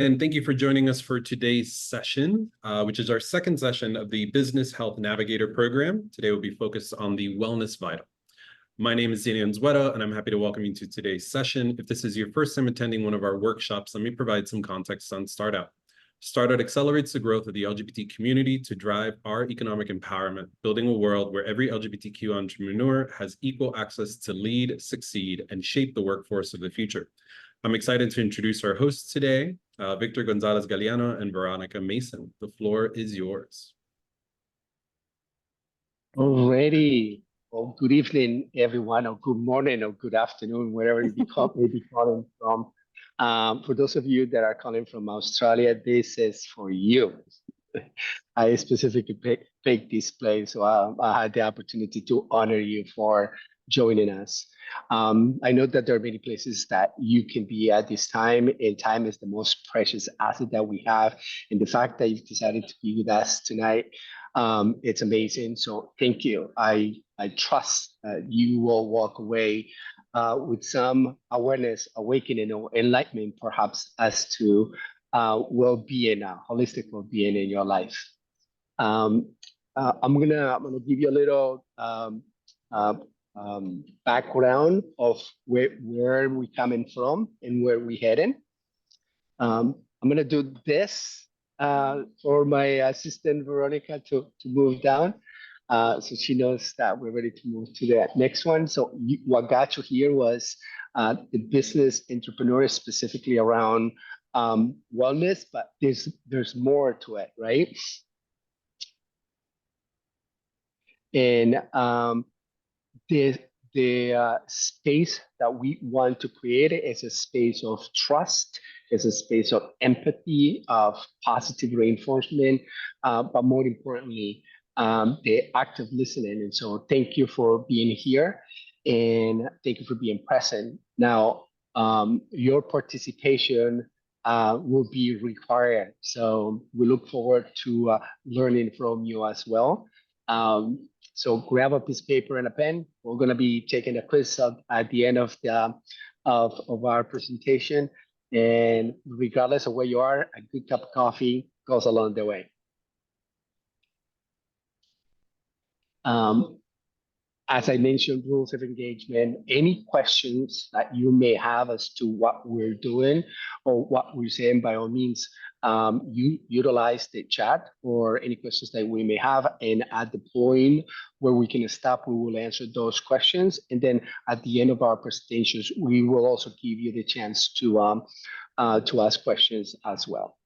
And thank you for joining us for today's session, which is our second session of the Business Health Navigator program. Today we'll be focused on the Wellness Vital. My name is Zinian Zweta, and I'm happy to welcome you to today's session. If this is your first time attending one of our workshops, let me provide some context on StartOut. StartOut accelerates the growth of the LGBT community to drive our economic empowerment, building a world where every LGBTQ entrepreneur has equal access to lead, succeed, and shape the workforce of the future. I'm excited to introduce our hosts today, Victor Gonzalez Galeano and Veronica Mason. The floor is yours. Alrighty. Well, good evening, everyone, or good morning, or good afternoon, wherever you may be calling from. For those of you that are calling from Australia, this is for you. I specifically picked this place, so I had the opportunity to honor you for joining us. I know that there are many places that you can be at this time, and time is the most precious asset that we have. And the fact that you've decided to be with us tonight, it's amazing. So thank you. I trust you will walk away with some awareness, awakening, or enlightenment, perhaps, as to well-being, holistic well-being in your life. I'm gonna give you a little background of where we're coming from and where we're heading. I'm gonna do this for my assistant Veronica to move down, so she knows that we're ready to move to the next one. So what got you here was the business entrepreneur, specifically around wellness, but there's more to it, right? And the space that we want to create is a space of trust, is a space of empathy, of positive reinforcement, but more importantly, the active listening. And so thank you for being here, and thank you for being present. Now, your participation will be required. So we look forward to learning from you as well. So grab a piece of paper and a pen. We're going to be taking a quiz at the end of our presentation. And regardless of where you are, a good cup of coffee goes along the way. As I mentioned, rules of engagement, any questions that you may have as to what we're doing or what we're saying, by all means, you utilize the chat or any questions that we may have. And at the point where we can stop, we will answer those questions. And then at the end of our presentations, we will also give you the chance to ask questions as well.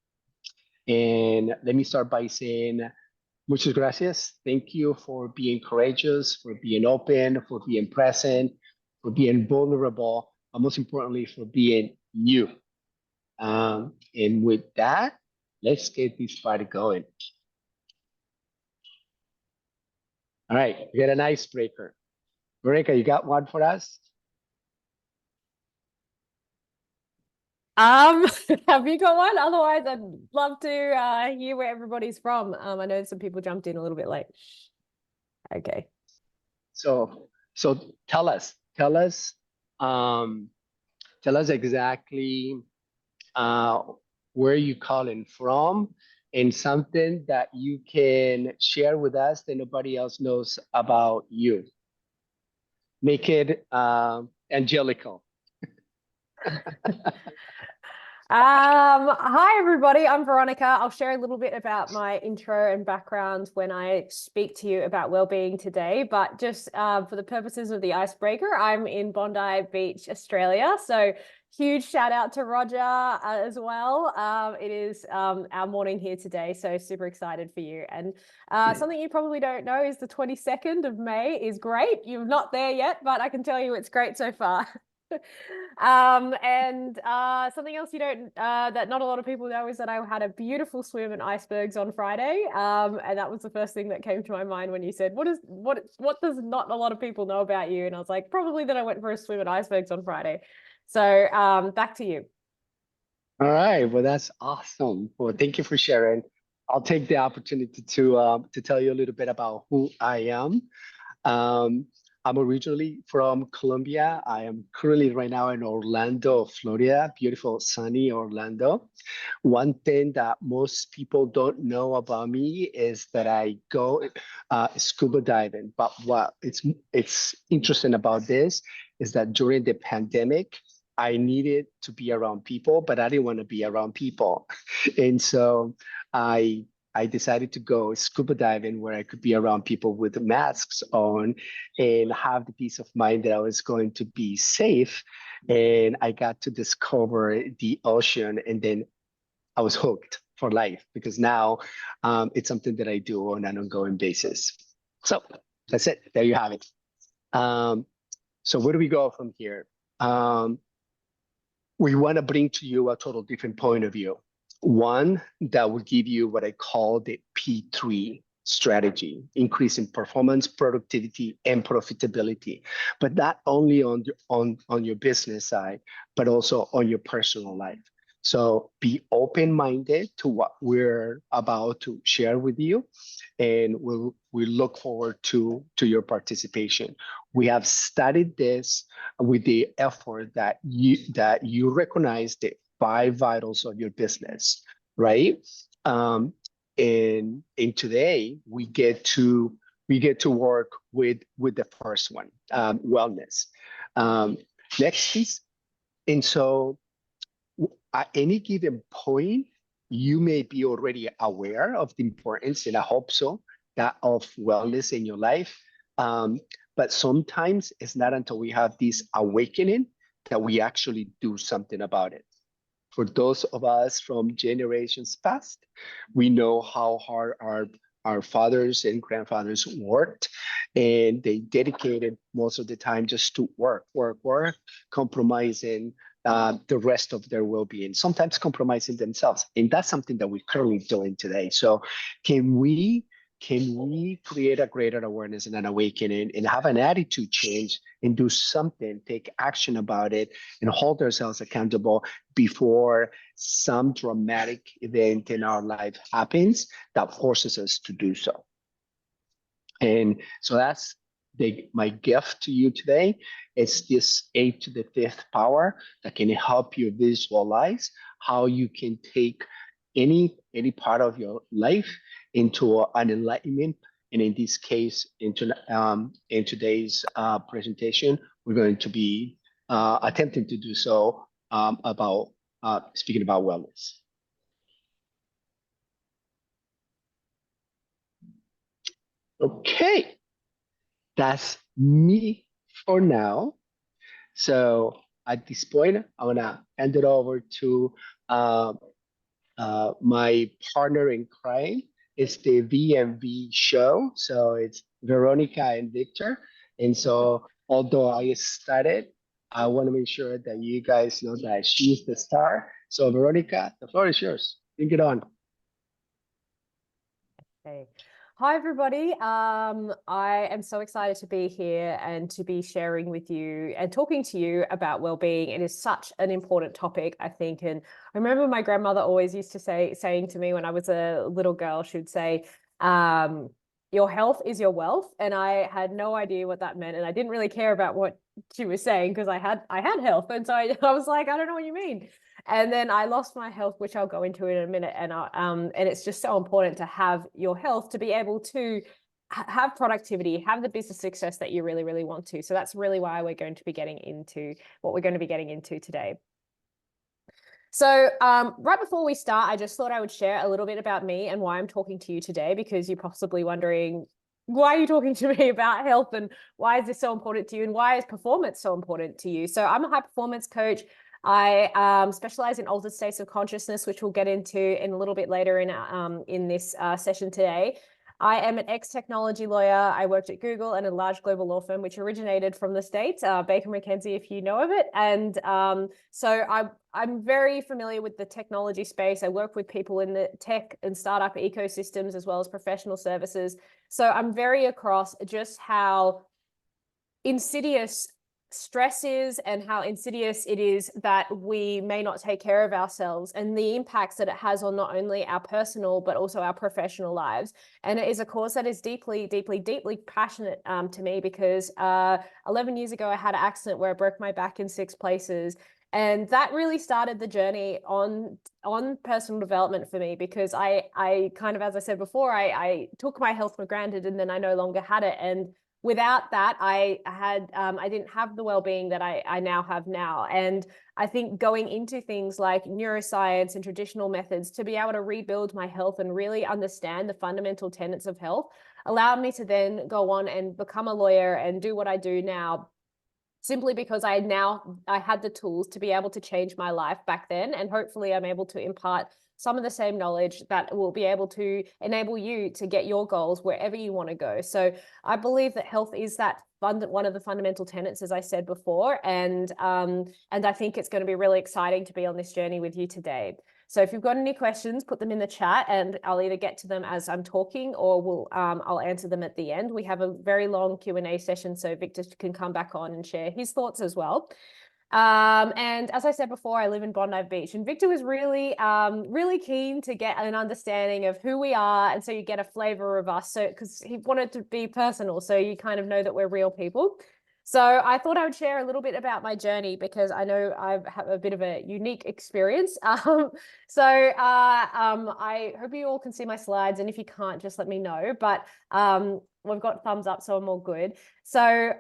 And let me start by saying, muchas gracias. Thank you for being courageous, for being open, for being present, for being vulnerable, but most importantly, for being you. And with that, let's get this party going. All right, we got an icebreaker. Veronica, you got one for us? Have you got one? Otherwise, I'd love to hear where everybody's from. I know some people jumped in a little bit late. Okay. So tell us exactly where you calling from, and something that you can share with us that nobody else knows about you. Make it angelical. Hi everybody, I'm Veronica. I'll share a little bit about my intro and background when I speak to you about wellbeing today, but just for the purposes of the icebreaker, I'm in Bondi Beach, Australia. So huge shout out to Roger as well. It is our morning here today, so super excited for you. And something you probably don't know is the 22nd of May is great. You're not there yet, but I can tell you it's great so far. And something else you don't that not a lot of people know is that I had a beautiful swim in icebergs on Friday, and that was the first thing that came to my mind when you said what does not a lot of people know about you, and I was like, probably that I went for a swim in icebergs on Friday. So back to you. All right, well, that's awesome. Well, thank you for sharing. I'll take the opportunity to tell you a little bit about who I am. I'm originally from Colombia. I am currently right now in Orlando, Florida, beautiful sunny Orlando. One thing that most people don't know about me is that I go scuba diving. But what it's interesting about this is that during the pandemic, I needed to be around people, but I didn't want to be around people. And so I decided to go scuba diving where I could be around people with masks on and have the peace of mind that I was going to be safe. And I got to discover the ocean, and then I was hooked for life because now it's something that I do on an ongoing basis. So that's it. There you have it. So where do we go from here? We want to bring to you a total different point of view. One that will give you what I call the P3 strategy, increasing performance, productivity, and profitability, but not only on your business side, but also on your personal life. So be open-minded to what we're about to share with you, and we look forward to your participation. We have studied this with the effort that you recognize the 5 vitals of your business, right? And today we get to work with the first one, wellness. Next is, and so at any given point, you may be already aware of the importance, and I hope so, that of wellness in your life. But sometimes it's not until we have this awakening that we actually do something about it. For those of us from generations past, we know how hard our fathers and grandfathers worked, and they dedicated most of the time just to work, compromising the rest of their well-being, sometimes compromising themselves. And that's something that we're currently doing today. So can we create a greater awareness and an awakening and have an attitude change and do something, take action about it, and hold ourselves accountable before some dramatic event in our life happens that forces us to do so? And so that's my gift to you today. It's this 8 to the 5th power that can help you visualize how you can take any part of your life into an enlightenment. And in this case, in today's presentation, we're going to be attempting to do so about speaking about wellness. Okay, that's me for now. So at this point, I'm gonna hand it over to my partner in crime. It's the VMV show. So it's Veronica and Victor. And so although I started, I want to make sure that you guys know that she's the star. So Veronica, the floor is yours. Bring it on. Okay. Hi, everybody. I am so excited to be here and to be sharing with you and talking to you about well-being. It is such an important topic, I think. And I remember my grandmother always used to saying to me when I was a little girl, she would say, your health is your wealth. And I had no idea what that meant. And I didn't really care about what she was saying because I had health. And so I was like, I don't know what you mean. And then I lost my health, which I'll go into in a minute. And it's just so important to have your health to be able to have productivity, have the business success that you really, really want to. So that's really why we're going to be getting into what we're going to be getting into today. So right before we start, I just thought I would share a little bit about me and why I'm talking to you today, because you're possibly wondering, why are you talking to me about health and why is this so important to you and why is performance so important to you? So I'm a high performance coach. I specialize in altered states of consciousness, which we'll get into in a little bit later in this session today. I am an ex-technology lawyer. I worked at Google and a large global law firm, which originated from the States, Baker McKenzie, if you know of it. And so I'm very familiar with the technology space. I work with people in the tech and startup ecosystems, as well as professional services. So I'm very across just how insidious stress is and how insidious it is that we may not take care of ourselves, and the impacts that it has on not only our personal but also our professional lives. And it is a cause that is deeply, deeply, deeply passionate to me, because 11 years ago I had an accident where I broke my back in 6 places. And that really started the journey on personal development for me, because I kind of, as I said before, I took my health for granted, and then I no longer had it. And without that, I didn't have the well-being that I now have now. And I think going into things like neuroscience and traditional methods to be able to rebuild my health and really understand the fundamental tenets of health allowed me to then go on and become a lawyer and do what I do now, simply because I had the tools to be able to change my life back then. And hopefully I'm able to impart some of the same knowledge that will be able to enable you to get your goals wherever you want to go. So I believe that health is one of the fundamental tenets, as I said before. And I think it's going to be really exciting to be on this journey with you today. So if you've got any questions, put them in the chat, and I'll either get to them as I'm talking, or I'll answer them at the end. We have a very long Q&A session, so Victor can come back on and share his thoughts as well. And as I said before, I live in Bondi Beach, and Victor was really, really keen to get an understanding of who we are. And so you get a flavor of us. So, because he wanted to be personal, so you kind of know that we're real people. So I thought I would share a little bit about my journey, because I know I have a bit of a unique experience. I hope you all can see my slides, and if you can't, just let me know. But we've got thumbs up, so I'm all good. So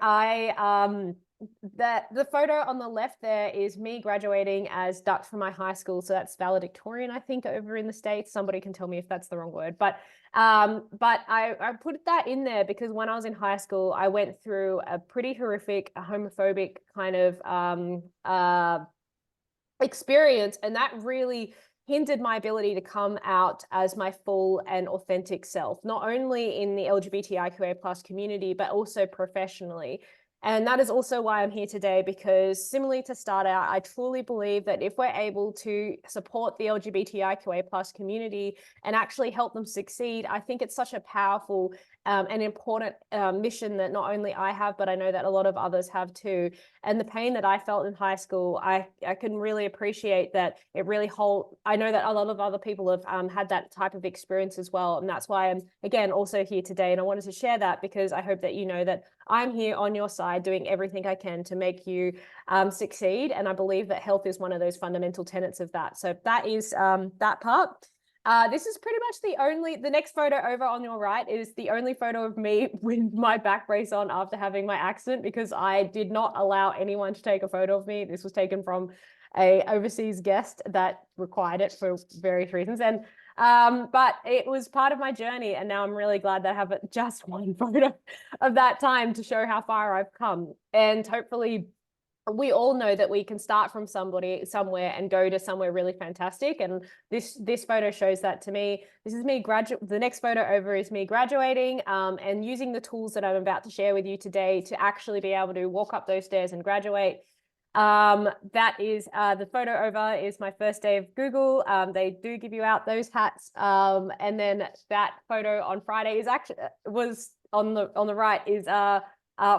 the photo on the left there is me graduating as Dutch from my high school. So that's valedictorian, I think, over in the States. Somebody can tell me if that's the wrong word. But I put that in there because when I was in high school, I went through a pretty horrific, homophobic kind of experience, and that really hindered my ability to come out as my full and authentic self, not only in the LGBTIQA+ community, but also professionally. And that is also why I'm here today, because similarly to StartOut, I truly believe that if we're able to support the LGBTIQA+ community and actually help them succeed, I think it's such a powerful and important mission that not only I have, but I know that a lot of others have too. And the pain that I felt in high school, I can really appreciate that it really I know that a lot of other people have had that type of experience as well. And that's why I'm, again, also here today. And I wanted to share that because I hope that you know that I'm here on your side doing everything I can to make you succeed. And I believe that health is one of those fundamental tenets of that. So that is that part. This is pretty much the next photo over on your right is the only photo of me with my back brace on after having my accident, because I did not allow anyone to take a photo of me. This was taken from a overseas guest that required it for various reasons. And but it was part of my journey, and now I'm really glad that I have just one photo of that time to show how far I've come. And hopefully we all know that we can start from somewhere and go to somewhere really fantastic. And this photo shows that to me. This is me the next photo over is me graduating and using the tools that I'm about to share with you today to actually be able to walk up those stairs and graduate. That is the photo over is my first day of Google. They do give you out those hats. And then that photo on Friday was on the right is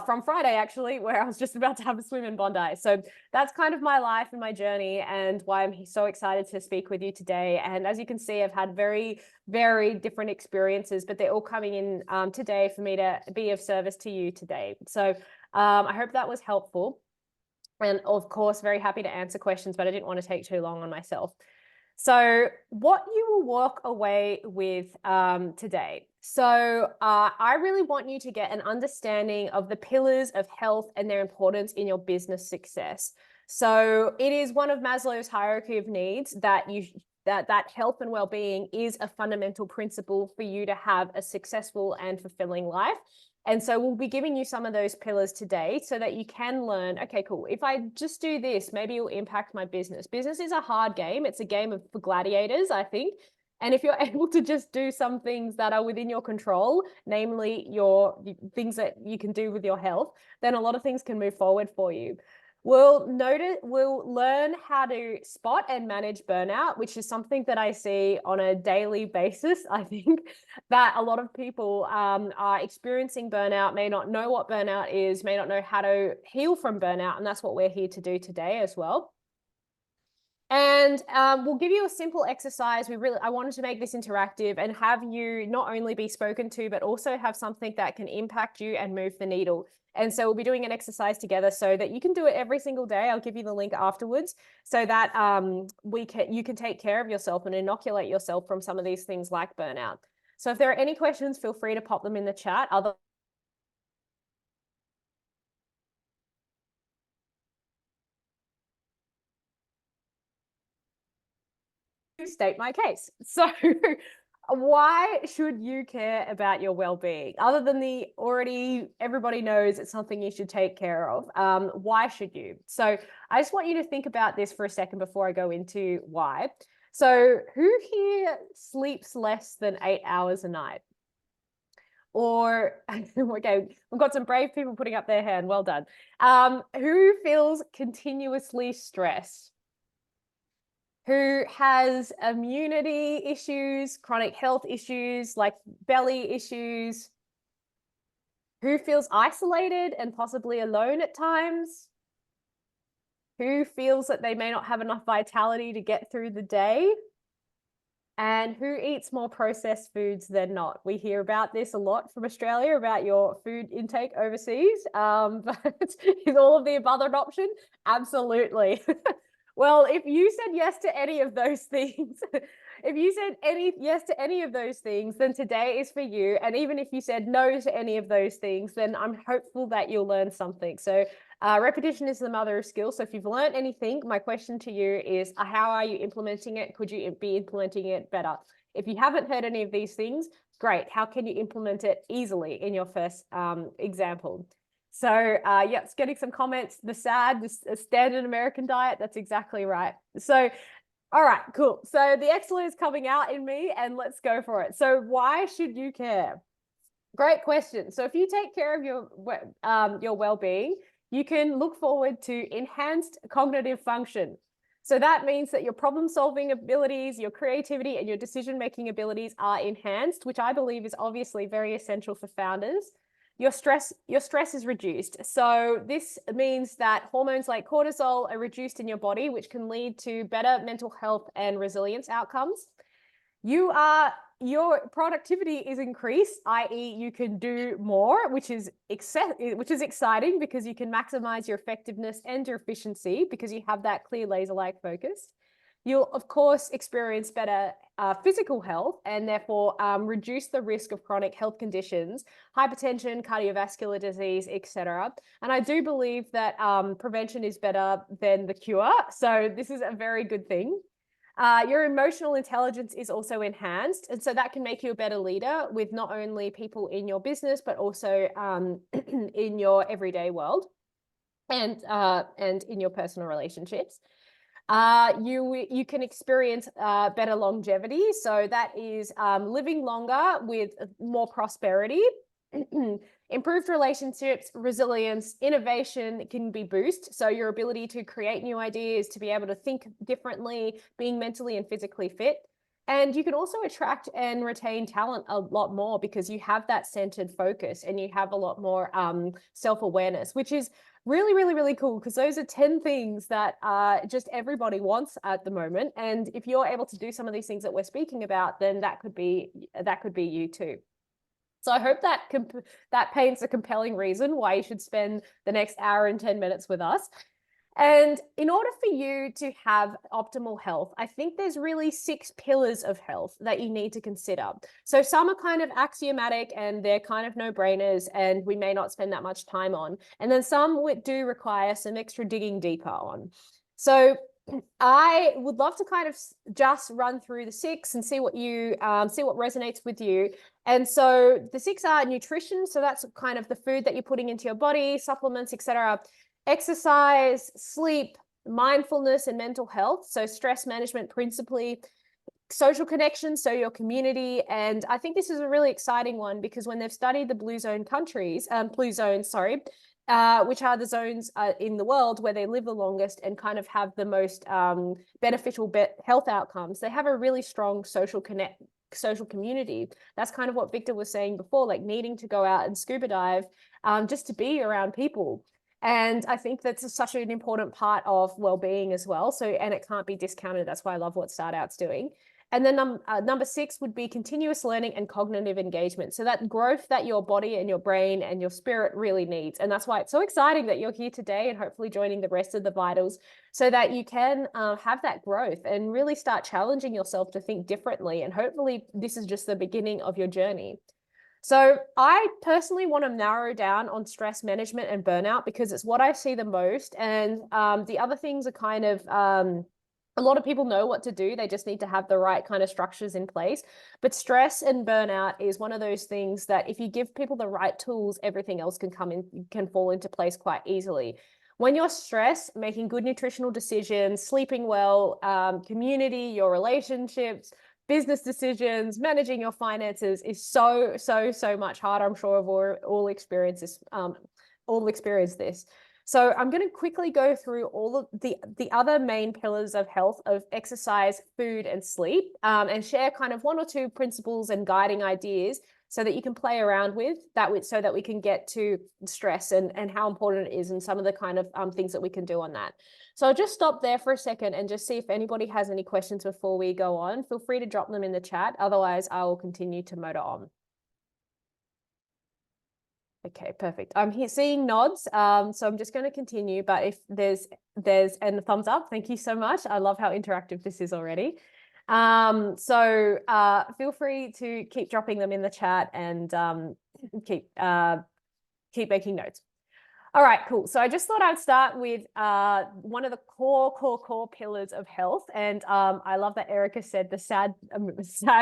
from Friday, actually, where I was just about to have a swim in Bondi. So that's kind of my life and my journey, and why I'm so excited to speak with you today. And as you can see, I've had very, very different experiences, but they're all coming in today for me to be of service to you today. So I hope that was helpful. And of course, very happy to answer questions, but I didn't want to take too long on myself. So what you will walk away with today. So I really want you to get an understanding of the pillars of health and their importance in your business success. So it is one of Maslow's hierarchy of needs that health and well-being is a fundamental principle for you to have a successful and fulfilling life. And so we'll be giving you some of those pillars today so that you can learn, okay, cool, if I just do this, maybe it'll impact my business. Business is a hard game. It's a game for gladiators, I think. And if you're able to just do some things that are within your control, namely your things that you can do with your health, then a lot of things can move forward for you. We'll learn how to spot and manage burnout, which is something that I see on a daily basis. I think that a lot of people are experiencing burnout, may not know what burnout is, may not know how to heal from burnout. And that's what we're here to do today as well. And we'll give you a simple exercise. I wanted to make this interactive and have you not only be spoken to, but also have something that can impact you and move the needle. And so we'll be doing an exercise together so that you can do it every single day. I'll give you the link afterwards so that you can take care of yourself and inoculate yourself from some of these things like burnout. So if there are any questions, feel free to pop them in the chat. State my case. So why should you care about your well-being other than everybody knows it's something you should take care of? Why should you? So I just want you to think about this for a second before I go into why. So who here sleeps less than 8 hours a night? Or, okay, we've got some brave people putting up their hand. Well done. Who feels continuously stressed? Who has immunity issues, chronic health issues, like belly issues? Who feels isolated and possibly alone at times? Who feels that they may not have enough vitality to get through the day? And who eats more processed foods than not? We hear about this a lot from Australia about your food intake overseas. But is all of the above an option? Absolutely. Well, if you said yes to any of those things, yes to any of those things, then today is for you. And even if you said no to any of those things, then I'm hopeful that you'll learn something. So repetition is the mother of skill. So if you've learned anything, my question to you is, how are you implementing it? Could you be implementing it better? If you haven't heard any of these things, great. How can you implement it easily in your first example? So yeah, it's getting some comments. The standard American diet, that's exactly right. So, all right, cool. So the excellence is coming out in me and let's go for it. So why should you care? Great question. So if you take care of your well-being, you can look forward to enhanced cognitive function. So that means that your problem-solving abilities, your creativity, and your decision-making abilities are enhanced, which I believe is obviously very essential for founders. Your stress is reduced. So this means that hormones like cortisol are reduced in your body, which can lead to better mental health and resilience outcomes. Your productivity is increased, i.e. you can do more, which is exciting because you can maximize your effectiveness and your efficiency because you have that clear laser-like focus. You'll, of course, experience better physical health and therefore reduce the risk of chronic health conditions, hypertension, cardiovascular disease, etc. And I do believe that prevention is better than the cure. So this is a very good thing. Your emotional intelligence is also enhanced. And so that can make you a better leader with not only people in your business, but also in your everyday world and in your personal relationships. You can experience better longevity. So that is living longer with more prosperity. Improved relationships, resilience, innovation can be boosted. So your ability to create new ideas, to be able to think differently, being mentally and physically fit. And you can also attract and retain talent a lot more because you have that centered focus and you have a lot more self-awareness, which is really, really, really cool because those are 10 things that just everybody wants at the moment. And if you're able to do some of these things that we're speaking about, then that could be you too. So I hope that paints a compelling reason why you should spend the next hour and 10 minutes with us. And in order for you to have optimal health, I think there's really 6 pillars of health that you need to consider. So some are kind of axiomatic and they're kind of no-brainers and we may not spend that much time on. And then some do require some extra digging deeper on. So I would love to kind of just run through the 6 and see what resonates with you. And so the 6 are nutrition. So that's kind of the food that you're putting into your body, supplements, etc. Exercise, sleep, mindfulness, and mental health. So stress management principally, social connections, so your community. And I think this is a really exciting one because when they've studied the blue zone countries, which are the zones in the world where they live the longest and kind of have the most beneficial health outcomes, they have a really strong social community. That's kind of what Victor was saying before, like needing to go out and scuba dive just to be around people. And I think that's such an important part of well-being as well. So, and it can't be discounted. That's why I love what StartOut's doing. And then number 6 would be continuous learning and cognitive engagement. So that growth that your body and your brain and your spirit really needs. And that's why it's so exciting that you're here today and hopefully joining the rest of the vitals so that you can have that growth and really start challenging yourself to think differently. And hopefully this is just the beginning of your journey. So I personally want to narrow down on stress management and burnout because it's what I see the most. And the other things are kind of, a lot of people know what to do. They just need to have the right kind of structures in place. But stress and burnout is one of those things that if you give people the right tools, everything else can fall into place quite easily. When you're stressed, making good nutritional decisions, sleeping well, community, your relationships, business decisions, managing your finances is so much harder. I'm sure we've all experienced this. So I'm going to quickly go through all of the other main pillars of health of exercise, food, and sleep, and share kind of 1 or 2 principles and guiding ideas so that you can play around with that, so that we can get to stress and how important it is and some of the kind of things that we can do on that. So I'll just stop there for a second and just see if anybody has any questions before we go on. Feel free to drop them in the chat. Otherwise, I will continue to motor on. Okay, perfect. I'm here seeing nods, so I'm just going to continue. But if there's and a thumbs up, thank you so much. I love how interactive this is already. So feel free to keep dropping them in the chat and keep making notes. All right, cool. So I just thought I'd start with one of the core pillars of health, and I love that Erica said the sad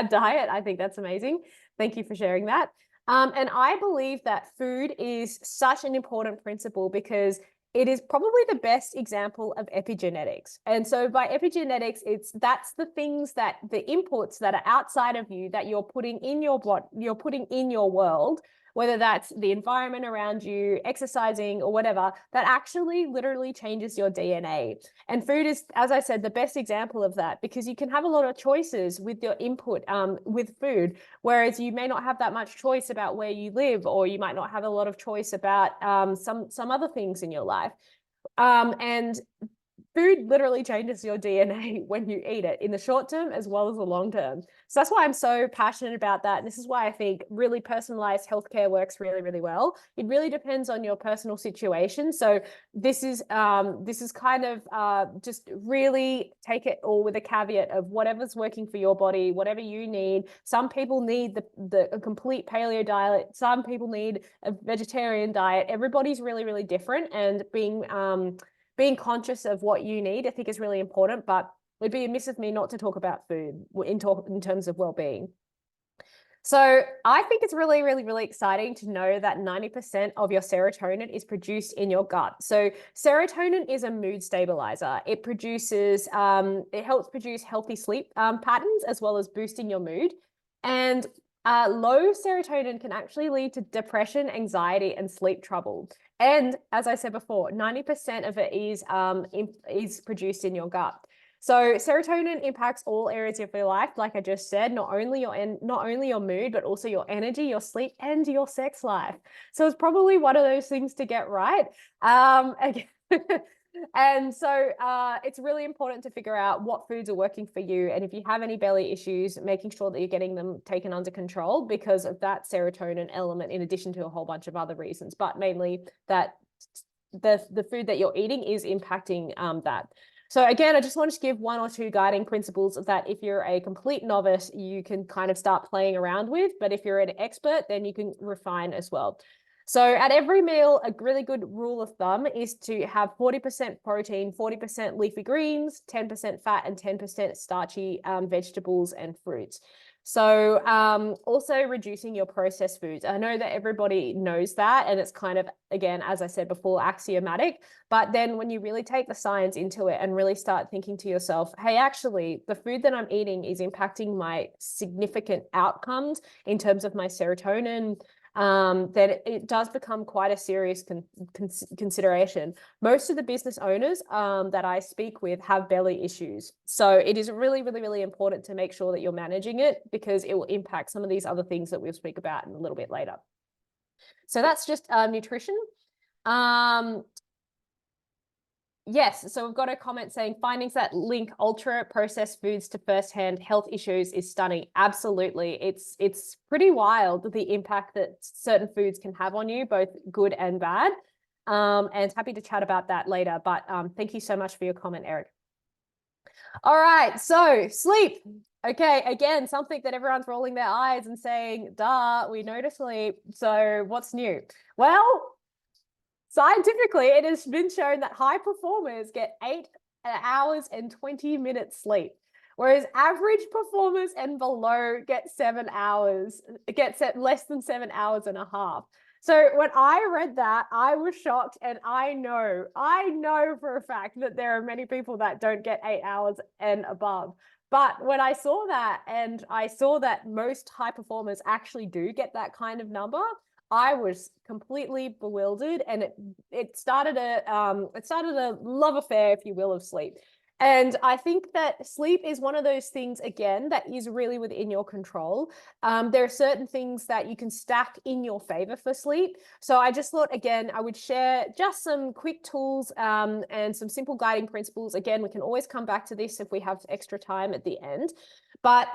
diet. I think that's amazing. Thank you for sharing that. And I believe that food is such an important principle because it is probably the best example of epigenetics. And so by epigenetics, that's the things that the inputs that are outside of you that you're putting in your body, you're putting in your world, whether that's the environment around you, exercising or whatever, that actually literally changes your DNA. And food is, as I said, the best example of that because you can have a lot of choices with your input with food, whereas you may not have that much choice about where you live, or you might not have a lot of choice about some other things in your life. And food literally changes your DNA when you eat it in the short term as well as the long term. So that's why I'm so passionate about that. And this is why I think really personalized healthcare works really, really well. It really depends on your personal situation. So this is kind of just really take it all with a caveat of whatever's working for your body, whatever you need. Some people need a complete paleo diet. Some people need a vegetarian diet. Everybody's really, really different, and being conscious of what you need, I think, is really important, but it'd be amiss of me not to talk about food in terms of well-being. So I think it's really, really, really exciting to know that 90% of your serotonin is produced in your gut. So serotonin is a mood stabilizer. It helps produce healthy sleep patterns as well as boosting your mood. And low serotonin can actually lead to depression, anxiety, and sleep trouble. And as I said before, 90% of it is produced in your gut. So serotonin impacts all areas of your life, like I just said, not only your mood, but also your energy, your sleep, and your sex life. So it's probably one of those things to get right. And so it's really important to figure out what foods are working for you. And if you have any belly issues, making sure that you're getting them taken under control because of that serotonin element, in addition to a whole bunch of other reasons, but mainly that the food that you're eating is impacting that. So again, I just wanted to give 1 or 2 guiding principles that if you're a complete novice, you can kind of start playing around with. But if you're an expert, then you can refine as well. So at every meal, a really good rule of thumb is to have 40% protein, 40% leafy greens, 10% fat, and 10% starchy vegetables and fruits. So also reducing your processed foods. I know that everybody knows that, and it's kind of, again, as I said before, axiomatic. But then when you really take the science into it and really start thinking to yourself, hey, actually, the food that I'm eating is impacting my significant outcomes in terms of my serotonin, then it does become quite a serious consideration. Most of the business owners that I speak with have belly issues. So it is really, really, really important to make sure that you're managing it, because it will impact some of these other things that we'll speak about in a little bit later. So that's just nutrition. Yes, so we've got a comment saying findings that link ultra processed foods to firsthand health issues is stunning. Absolutely. It's pretty wild, the impact that certain foods can have on you, both good and bad. And happy to chat about that later. But thank you so much for your comment, Eric. All right, so sleep. Okay, again, something that everyone's rolling their eyes and saying, duh, we know to sleep. So what's new? Well, scientifically, it has been shown that high performers get 8 hours and 20 minutes sleep, whereas average performers and below get 7 hours, less than 7 hours and a half. So when I read that, I was shocked, and I know for a fact that there are many people that don't get 8 hours and above. But when I saw that, and I saw that most high performers actually do get that kind of number, I was completely bewildered, and it started a love affair, if you will, of sleep. And I think that sleep is one of those things, again, that is really within your control. There are certain things that you can stack in your favor for sleep. So I just thought, again, I would share just some quick tools and some simple guiding principles. Again, we can always come back to this if we have extra time at the end. But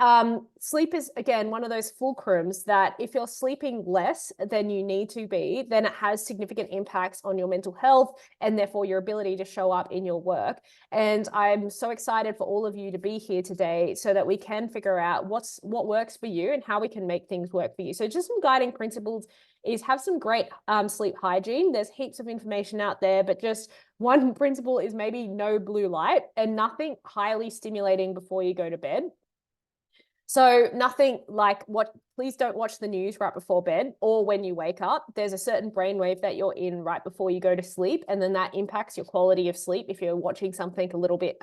sleep is, again, one of those fulcrums that if you're sleeping less than you need to be, then it has significant impacts on your mental health and therefore your ability to show up in your work. And I'm so excited for all of you to be here today so that we can figure out what works for you and how we can make things work for you. So just some guiding principles is have some great sleep hygiene. There's heaps of information out there, but just one principle is maybe no blue light and nothing highly stimulating before you go to bed. So nothing like please don't watch the news right before bed or when you wake up. There's a certain brainwave that you're in right before you go to sleep, and then that impacts your quality of sleep if you're watching something a little bit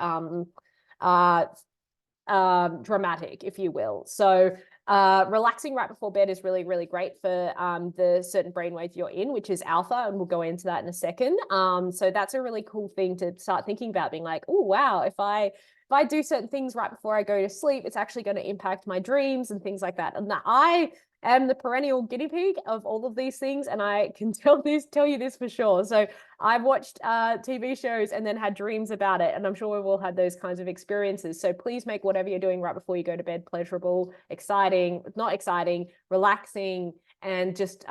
dramatic, if you will. So relaxing right before bed is really, really great for the certain brainwave you're in, which is alpha, and we'll go into that in a second. So that's a really cool thing to start thinking about, being like, oh, wow, if I do certain things right before I go to sleep, it's actually going to impact my dreams and things like that. And that I am the perennial guinea pig of all of these things, and I can tell you this for sure. So I've watched TV shows and then had dreams about it, and I'm sure we've all had those kinds of experiences. So please make whatever you're doing right before you go to bed pleasurable, exciting, not exciting, relaxing, and just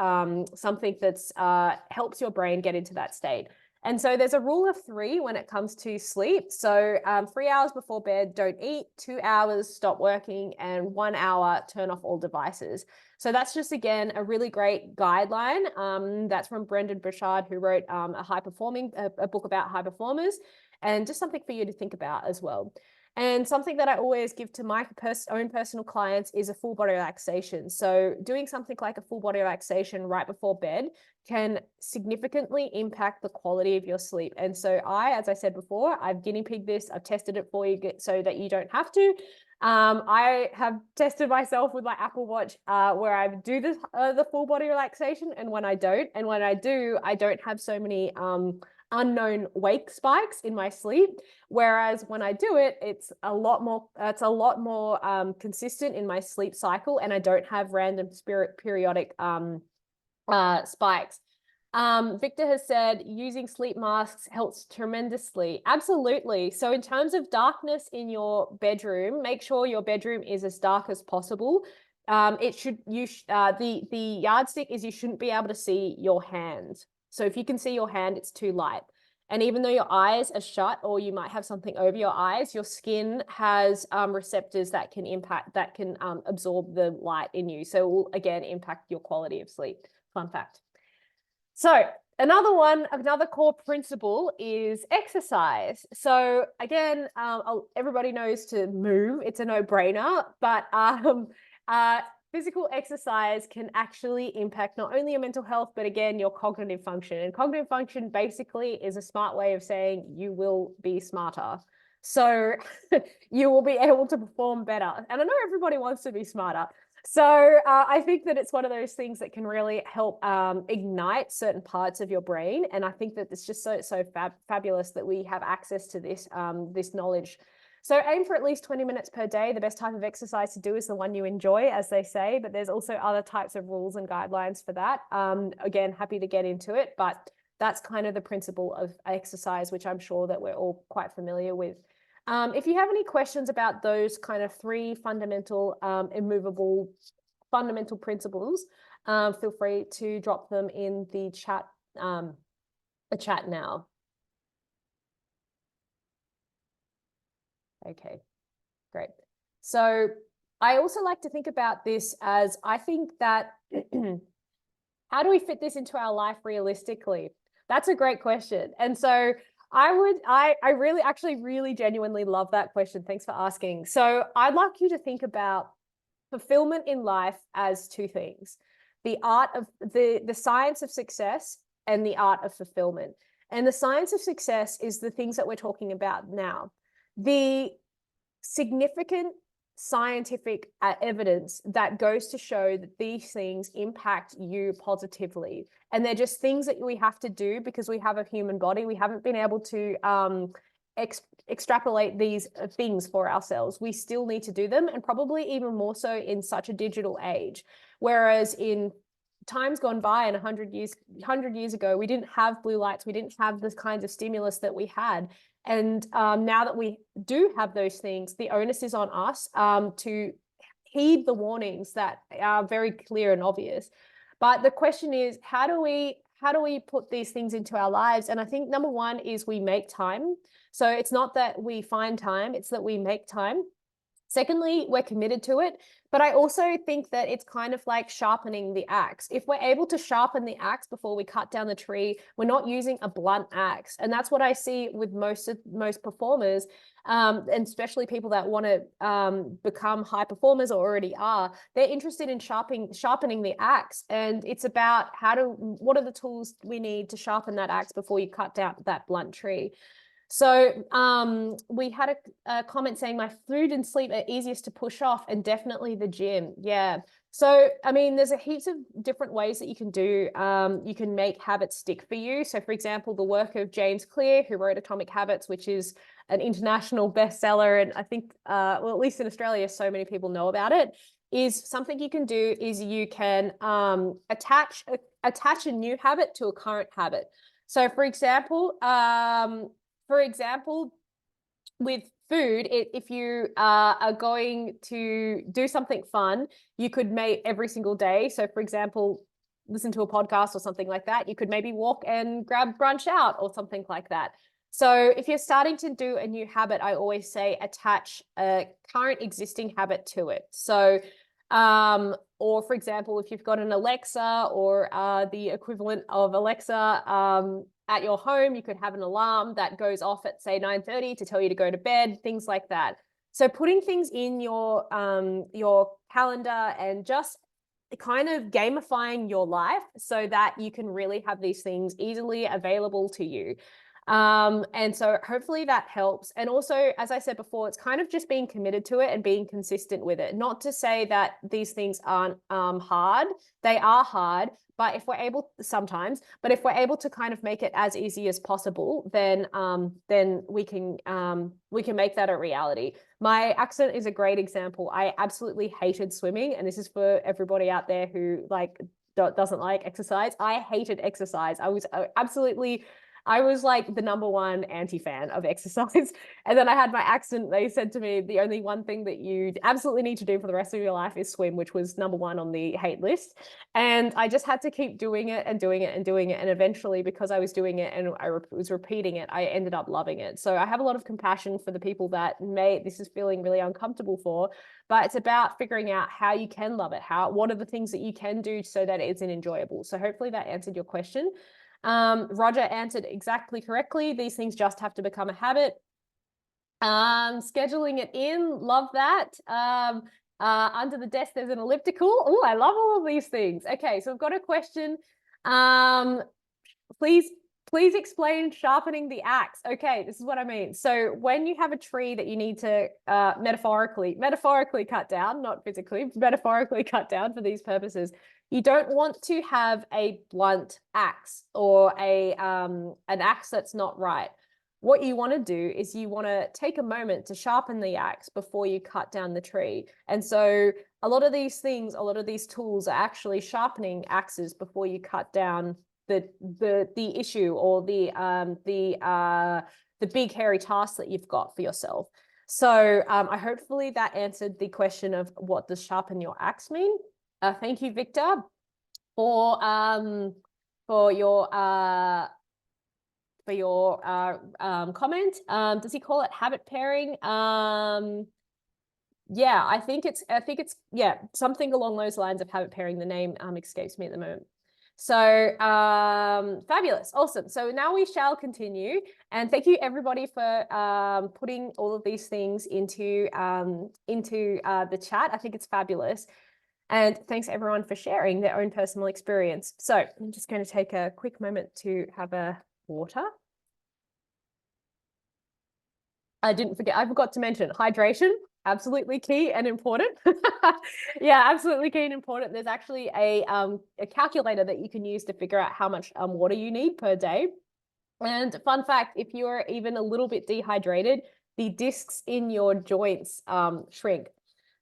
something that's helps your brain get into that state. And so there's a rule of 3 when it comes to sleep. So 3 hours before bed, don't eat, 2 hours, stop working, and 1 hour, turn off all devices. So that's just, again, a really great guideline. That's from Brendan Burchard, who wrote a book about high performers, and just something for you to think about as well. And something that I always give to my own personal clients is a full body relaxation. So doing something like a full body relaxation right before bed can significantly impact the quality of your sleep. And so as I said before, I've guinea pigged this, I've tested it for you so that you don't have to. I have tested myself with my Apple Watch where I do the full body relaxation, and when I do, I don't have so many unknown wake spikes in my sleep, whereas when I do it, it's a lot more consistent in my sleep cycle, and I don't have random periodic spikes. Victor has said using sleep masks helps tremendously. Absolutely. So in terms of darkness in your bedroom, make sure your bedroom is as dark as possible. The yardstick is you shouldn't be able to see your hand. So if you can see your hand, it's too light. And even though your eyes are shut, or you might have something over your eyes, your skin has receptors that can absorb the light in you. So it will, again, impact your quality of sleep. Fun fact. So another core principle is exercise. So again, everybody knows to move. It's a no-brainer, but physical exercise can actually impact not only your mental health, but again, your cognitive function. And cognitive function basically is a smart way of saying you will be smarter. So you will be able to perform better. And I know everybody wants to be smarter. So I think that it's one of those things that can really help ignite certain parts of your brain. And I think that it's just so fabulous that we have access to this, this knowledge. So aim for at least 20 minutes per day. The best type of exercise to do is the one you enjoy, as they say, but there's also other types of rules and guidelines for that. Again, happy to get into it, but that's kind of the principle of exercise, which I'm sure that we're all quite familiar with. If you have any questions about those kind of three fundamental, immovable, fundamental principles, feel free to drop them in the chat now. Okay, great. So I also like to think about this as, I think that how do we fit this into our life realistically? That's a great question. And so I really actually really genuinely love that question. Thanks for asking. So I'd like you to think about fulfillment in life as two things: the art of the science of success and the art of fulfillment. And the science of success is the things that we're talking about now. The significant scientific evidence that goes to show that these things impact you positively, and they're just things that we have to do because we have a human body. We haven't been able to extrapolate these things for ourselves. We still need to do them, and probably even more so in such a digital age. Whereas in times gone by, and 100 years ago, we didn't have blue lights, we didn't have the kinds of stimulus that we had. And now that we do have those things, the onus is on us to heed the warnings that are very clear and obvious. But the question is, how do we put these things into our lives? And I think number one is we make time. So it's not that we find time, it's that we make time. Secondly, we're committed to it. But I also think that it's kind of like sharpening the axe. If we're able to sharpen the axe before we cut down the tree, we're not using a blunt axe. And that's what I see with most performers, and especially people that want to become high performers or already are. They're interested in sharpening the axe. And it's about what are the tools we need to sharpen that axe before you cut down that blunt tree. So we had a comment saying my food and sleep are easiest to push off, and definitely the gym. Yeah. So, I mean, there's a heaps of different ways that you can do. You can make habits stick for you. So, for example, the work of James Clear, who wrote Atomic Habits, which is an international bestseller. And I think, well, at least in Australia, so many people know about it. Is something you can do is you can attach a new habit to a current habit. So, for example, with food, if you are going to do something fun, you could make every single day. So for example, listen to a podcast or something like that. You could maybe walk and grab brunch out or something like that. So if you're starting to do a new habit, I always say attach a current existing habit to it. So or for example, if you've got an Alexa or the equivalent of Alexa at your home, you could have an alarm that goes off at say 9:30 to tell you to go to bed, things like that. So putting things in your calendar and just kind of gamifying your life so that you can really have these things easily available to you. And so hopefully that helps. And also, as I said before, it's kind of just being committed to it and being consistent with it. Not to say that these things aren't hard. They are hard, but if we're able if we're able to kind of make it as easy as possible, then we can make that a reality. My accident is a great example. I absolutely hated swimming, and this is for everybody out there who doesn't like exercise. I hated exercise. I was like the #1 anti-fan of exercise. And then I had my accident. They said to me, the only one thing that you absolutely need to do for the rest of your life is swim, which was #1 on the hate list. And I just had to keep doing it and doing it and doing it. And eventually, because I was doing it and I was repeating it, I ended up loving it. So I have a lot of compassion for the people that this is feeling really uncomfortable for, but it's about figuring out how you can love it. What are the things that you can do so that it's enjoyable? So hopefully that answered your question. Roger answered exactly correctly. These things just have to become a habit. Scheduling it in, love that. Under the desk, there's an elliptical. Oh, I love all of these things. Okay, so I've got a question. Please please explain sharpening the axe. Okay, this is what I mean. So when you have a tree that you need to metaphorically cut down, not physically, metaphorically cut down for these purposes, you don't want to have a blunt axe or an axe that's not right. What you want to do is you want to take a moment to sharpen the axe before you cut down the tree. And so a lot of these things, a lot of these tools are actually sharpening axes before you cut down the issue or the big hairy task that you've got for yourself. So I hopefully that answered the question of what does sharpen your axe mean. Thank you, Victor, for your comment. Does he call it habit pairing? Yeah, I think it's yeah, something along those lines of habit pairing. The name escapes me at the moment. So fabulous, awesome. So now we shall continue, and thank you everybody for putting all of these things into the chat. I think it's fabulous, and thanks everyone for sharing their own personal experience. So I'm just going to take a quick moment to have a water. I forgot to mention hydration. Absolutely key and important. Yeah, absolutely key and important. There's actually a calculator that you can use to figure out how much water you need per day. And fun fact, if you're even a little bit dehydrated, the discs in your joints shrink.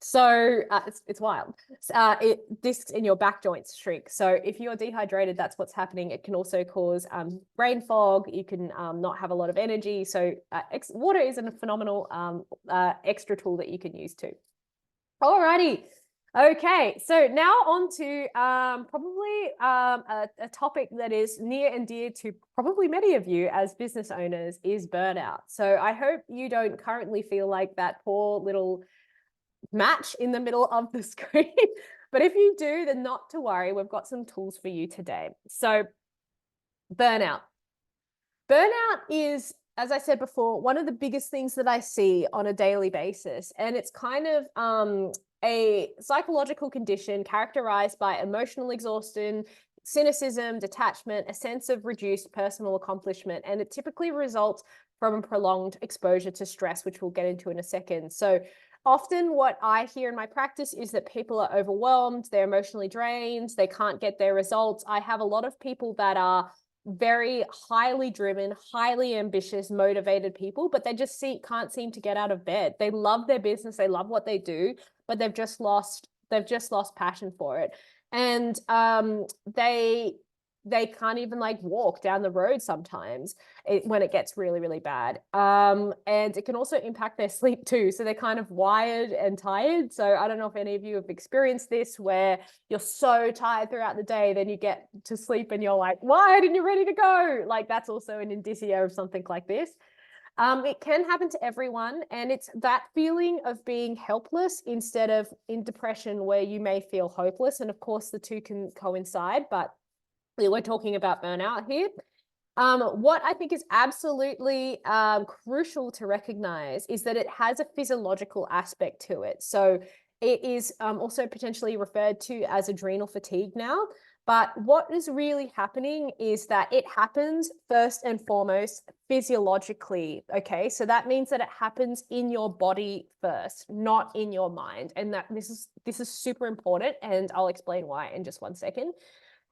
So it's wild. Discs in your back joints shrink. So if you're dehydrated, that's what's happening. It can also cause brain fog. You can not have a lot of energy. So water is a phenomenal extra tool that you can use too. Alrighty. Okay, so now on to probably a topic that is near and dear to probably many of you as business owners is burnout. So I hope you don't currently feel like that poor little match in the middle of the screen. But if you do, then not to worry, we've got some tools for you today. So burnout. Burnout is, as I said before, one of the biggest things that I see on a daily basis. And it's kind of a psychological condition characterized by emotional exhaustion, cynicism, detachment, a sense of reduced personal accomplishment. And it typically results from a prolonged exposure to stress, which we'll get into in a second. So often what I hear in my practice is that people are overwhelmed, they're emotionally drained, they can't get their results. I have a lot of people that are very highly driven, highly ambitious, motivated people, but they just can't seem to get out of bed. They love their business, they love what they do, but they've just lost passion for it. And they can't even like walk down the road sometimes when it gets really, really bad. And it can also impact their sleep too. So they're kind of wired and tired. So I don't know if any of you have experienced this where you're so tired throughout the day, then you get to sleep and you're like, wired and you're ready to go. Like that's also an indicia of something like this. It can happen to everyone, and it's that feeling of being helpless instead of in depression where you may feel hopeless. And of course the two can coincide, but we're talking about burnout here. What I think is absolutely crucial to recognize is that it has a physiological aspect to it. So it is also potentially referred to as adrenal fatigue now. But what is really happening is that it happens first and foremost physiologically. Okay, so that means that it happens in your body first, not in your mind. And that this is super important, and I'll explain why in just one second.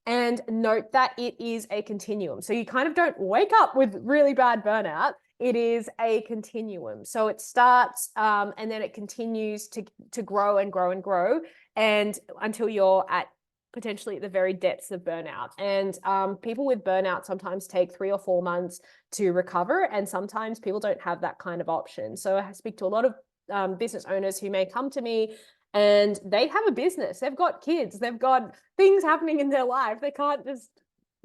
And note that it is a continuum. So you kind of don't wake up with really bad burnout. It is a continuum. So it starts and then it continues to grow and grow and grow, and until you're at potentially at the very depths of burnout. And people with burnout sometimes take 3 or 4 months to recover, and sometimes people don't have that kind of option. So I speak to a lot of business owners who may come to me and they have a business, they've got kids, they've got things happening in their life. They can't just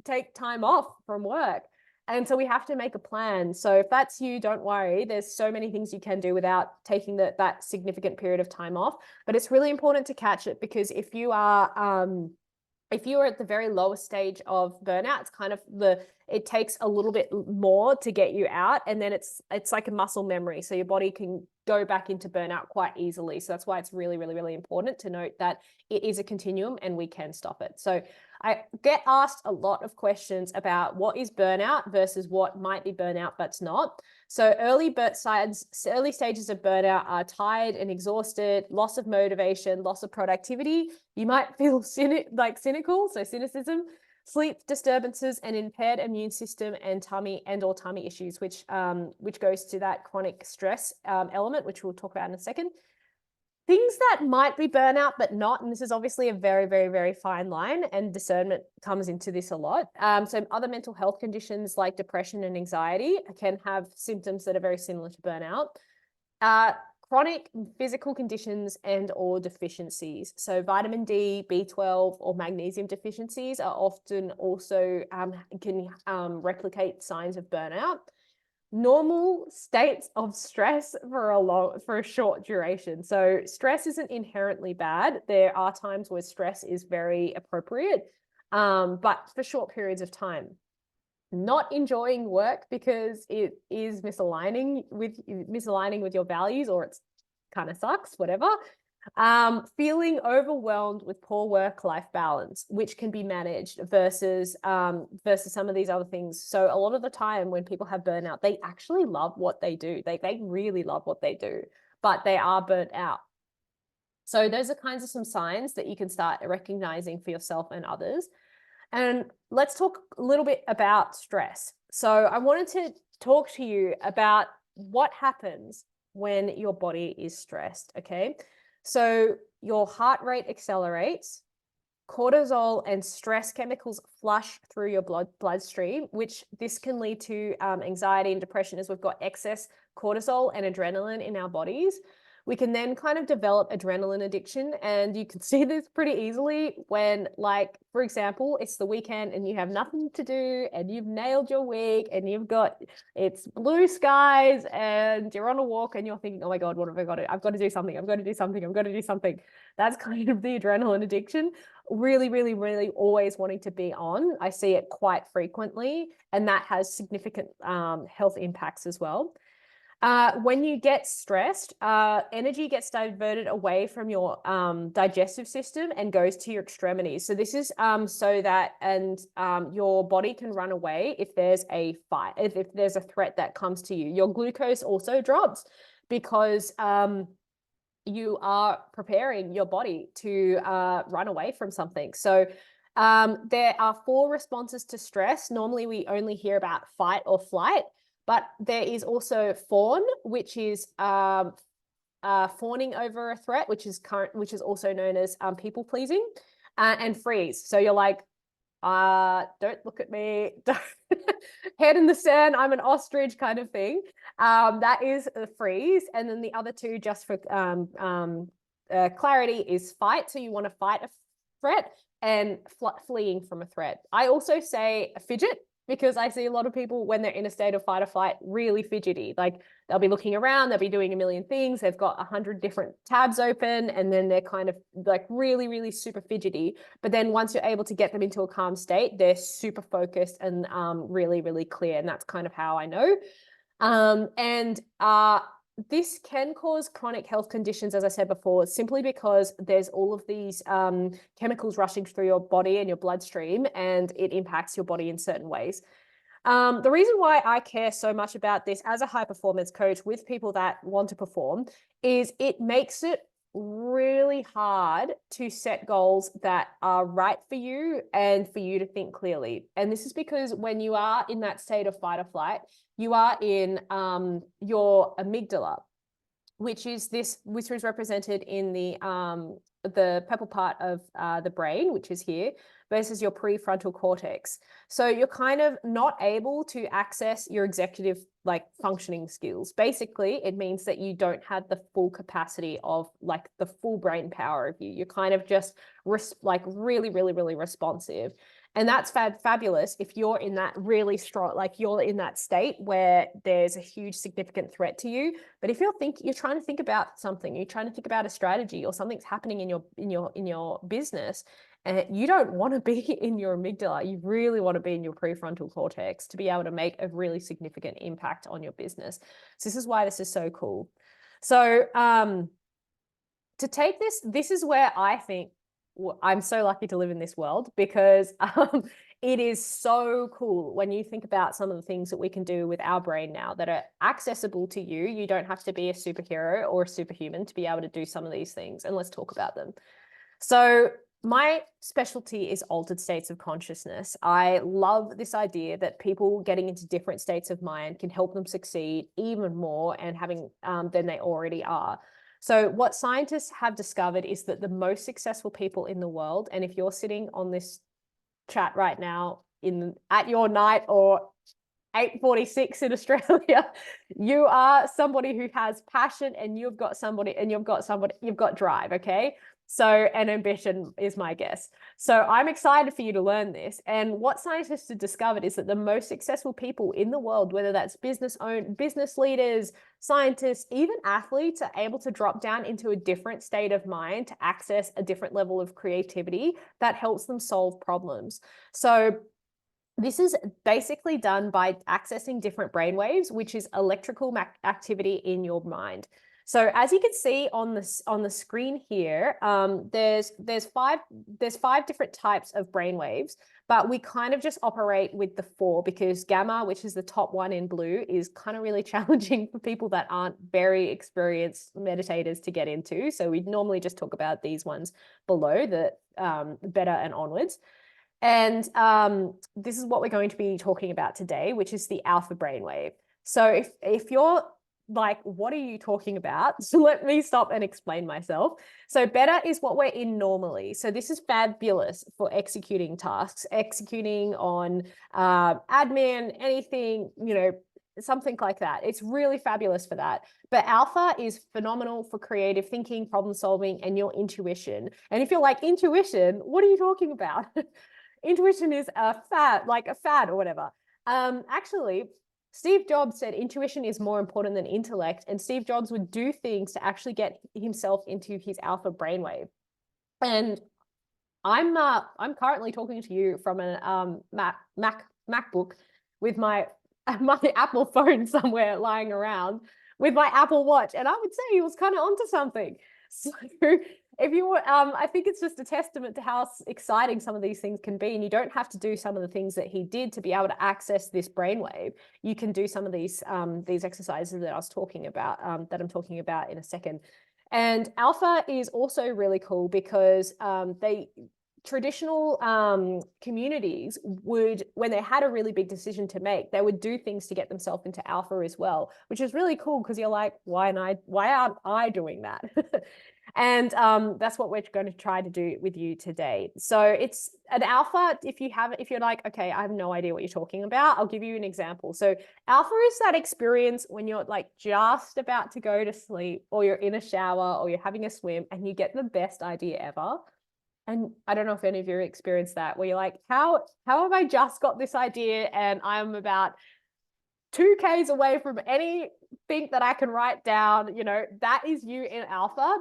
take time off from work. And so we have to make a plan. So if that's you, don't worry. There's so many things you can do without taking that significant period of time off. But it's really important to catch it, because if you are at the very lowest stage of burnout, it's kind of it takes a little bit more to get you out. And then it's like a muscle memory. So your body can go back into burnout quite easily. So that's why it's really, really, really important to note that it is a continuum and we can stop it. So I get asked a lot of questions about what is burnout versus what might be burnout but's not. So early stages of burnout are tired and exhausted, loss of motivation, loss of productivity. You might feel cynical, so cynicism, sleep disturbances, and impaired immune system, and tummy issues, which goes to that chronic stress element, which we'll talk about in a second. Things that might be burnout but not, and this is obviously a very, very, very fine line, and discernment comes into this a lot. So other mental health conditions like depression and anxiety can have symptoms that are very similar to burnout. Chronic physical conditions and or deficiencies. So vitamin D, B12, or magnesium deficiencies are often also can replicate signs of burnout. Normal states of stress for a short duration. So stress isn't inherently bad. There are times where stress is very appropriate, but for short periods of time. Not enjoying work because it is misaligning with your values, or it's kind of sucks, whatever. Feeling overwhelmed with poor work-life balance, which can be managed versus some of these other things. So a lot of the time when people have burnout, they actually love what they do. They really love what they do, but they are burnt out. So those are kinds of some signs that you can start recognizing for yourself and others. And let's talk a little bit about stress. So I wanted to talk to you about what happens when your body is stressed, okay? So your heart rate accelerates, cortisol and stress chemicals flush through your bloodstream, which this can lead to anxiety and depression, as we've got excess cortisol and adrenaline in our bodies. We can then kind of develop adrenaline addiction, and you can see this pretty easily when, like, for example, it's the weekend and you have nothing to do and you've nailed your week and it's blue skies and you're on a walk and you're thinking, oh my God, what have I got to do? I've got to do something. I've got to do something. I've got to do something. That's kind of the adrenaline addiction. Really, really, really always wanting to be on. I see it quite frequently, and that has significant health impacts as well. When you get stressed, energy gets diverted away from your digestive system and goes to your extremities. So this is so that your body can run away if there's a fight, if there's a threat that comes to you. Your glucose also drops because you are preparing your body to run away from something. So there are 4 responses to stress. Normally, we only hear about fight or flight. But there is also fawn, which is fawning over a threat, which is also known as people pleasing, and freeze. So you're like, don't look at me, head in the sand, I'm an ostrich kind of thing. That is a freeze. And then the other 2, just for clarity, is fight. So you want to fight a threat, and fleeing from a threat. I also say a fidget, because I see a lot of people when they're in a state of fight or flight really fidgety. Like they'll be looking around, they'll be doing a million things. They've got 100 different tabs open, and then they're kind of like really, really super fidgety. But then once you're able to get them into a calm state, they're super focused and really, really clear. And that's kind of how I know. This can cause chronic health conditions, as I said before, simply because there's all of these chemicals rushing through your body and your bloodstream, and it impacts your body in certain ways. The reason why I care so much about this as a high performance coach with people that want to perform is it makes it really hard to set goals that are right for you and for you to think clearly. And this is because when you are in that state of fight or flight, you are in your amygdala, which is represented in the purple part of the brain, which is here, versus your prefrontal cortex. So you're kind of not able to access your executive functioning skills. Basically, it means that you don't have the full capacity of the full brain power of you. You're kind of just really, really, really responsive. And that's fabulous if you're in that really strong, you're in that state where there's a huge significant threat to you. But if you're trying to think about something, you're trying to think about a strategy, or something's happening in your business, and you don't want to be in your amygdala. You really want to be in your prefrontal cortex to be able to make a really significant impact on your business. So this is why this is so cool. So to take this is where I think I'm so lucky to live in this world, because it is so cool when you think about some of the things that we can do with our brain now that are accessible to you. You don't have to be a superhero or a superhuman to be able to do some of these things. And let's talk about them. So my specialty is altered states of consciousness. I love this idea that people getting into different states of mind can help them succeed even more and having than they already are. So what scientists have discovered is that the most successful people in the world, and if you're sitting on this chat right now at your night or 8:46 in Australia, you are somebody who has passion, and you've got drive, okay? So, and ambition is my guess. So I'm excited for you to learn this. And what scientists have discovered is that the most successful people in the world, whether that's business leaders, scientists, even athletes, are able to drop down into a different state of mind to access a different level of creativity that helps them solve problems. So this is basically done by accessing different brainwaves, which is electrical activity in your mind. So as you can see on the screen here, there's five different types of brainwaves, but we kind of just operate with the 4 because gamma, which is the top one in blue, is kind of really challenging for people that aren't very experienced meditators to get into. So we normally just talk about these ones below, the beta and onwards. And this is what we're going to be talking about today, which is the alpha brainwave. So if you're like, what are you talking about? So let me stop and explain myself. So beta is what we're in normally. So this is fabulous for executing tasks, executing on admin, anything, something like that. It's really fabulous for that. But alpha is phenomenal for creative thinking, problem solving, and your intuition. And if you're like, intuition, what are you talking about? Intuition is a fad or whatever. Actually, Steve Jobs said intuition is more important than intellect, and Steve Jobs would do things to actually get himself into his alpha brainwave. And I'm currently talking to you from an MacBook with my Apple phone somewhere lying around with my Apple Watch, and I would say he was kind of onto something. So if you were, I think it's just a testament to how exciting some of these things can be. And you don't have to do some of the things that he did to be able to access this brainwave. You can do some of these exercises that I was talking about, that I'm talking about in a second. And alpha is also really cool because traditional communities would, when they had a really big decision to make, they would do things to get themselves into alpha as well, which is really cool because you're like, why aren't I doing that? And that's what we're going to try to do with you today. So it's an alpha. If you're like, okay, I have no idea what you're talking about, I'll give you an example. So alpha is that experience when you're like just about to go to sleep, or you're in a shower, or you're having a swim, and you get the best idea ever. And I don't know if any of you experienced that, where you're like, how have I just got this idea and I'm about 2 Ks away from anything that I can write down? That is you in alpha.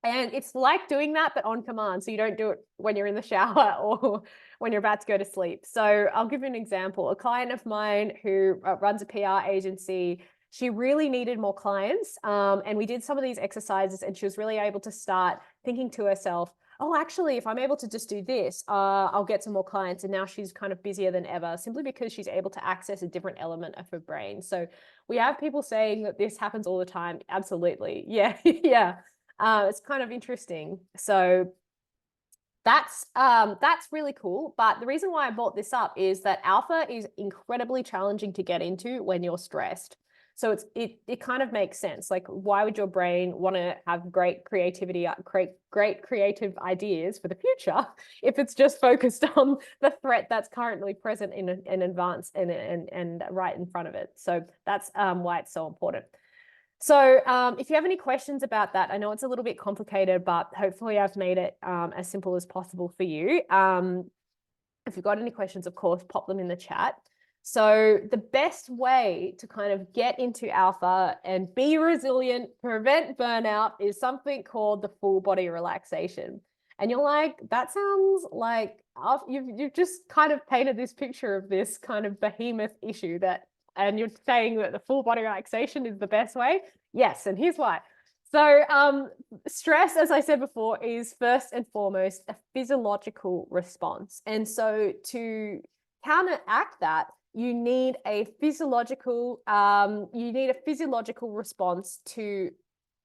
And it's like doing that, but on command. So you don't do it when you're in the shower or when you're about to go to sleep. So I'll give you an example. A client of mine who runs a PR agency, she really needed more clients. And we did some of these exercises, and she was really able to start thinking to herself, oh, actually, if I'm able to just do this, I'll get some more clients. And now she's kind of busier than ever, simply because she's able to access a different element of her brain. So we have people saying that this happens all the time. Absolutely. Yeah. Yeah. It's kind of interesting. So that's really cool. But the reason why I brought this up is that alpha is incredibly challenging to get into when you're stressed. So it kind of makes sense. Like, why would your brain want to have great creativity, great creative ideas for the future if it's just focused on the threat that's currently present in advance and right in front of it? So that's why it's so important. So if you have any questions about that, I know it's a little bit complicated, but hopefully I've made it as simple as possible for you. If you've got any questions, of course, pop them in the chat. So the best way to kind of get into alpha and be resilient, prevent burnout, is something called the full body relaxation. And you're like, that sounds like you've just kind of painted this picture of this kind of behemoth issue and you're saying that the full body relaxation is the best way. Yes, and here's why. So stress, as I said before, is first and foremost a physiological response. And so to counteract that, you need a physiological response to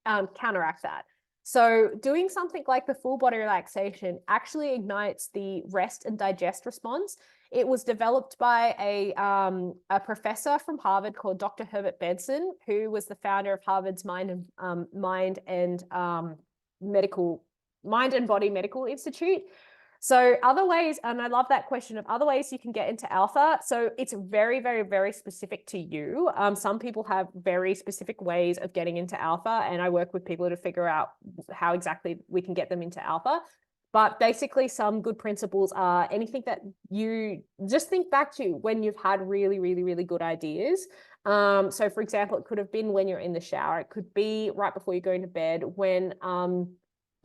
counteract that. So doing something like the full body relaxation actually ignites the rest and digest response. It was developed by a professor from Harvard called Dr. Herbert Benson, who was the founder of Harvard's Mind and Body Medical Institute. So other ways, and I love that question of other ways you can get into alpha. So it's very, very, very specific to you. Some people have very specific ways of getting into alpha, and I work with people to figure out how exactly we can get them into alpha. But basically, some good principles are anything that you just think back to when you've had really, really, really good ideas. So for example, it could have been when you're in the shower. It could be right before you're going to bed, when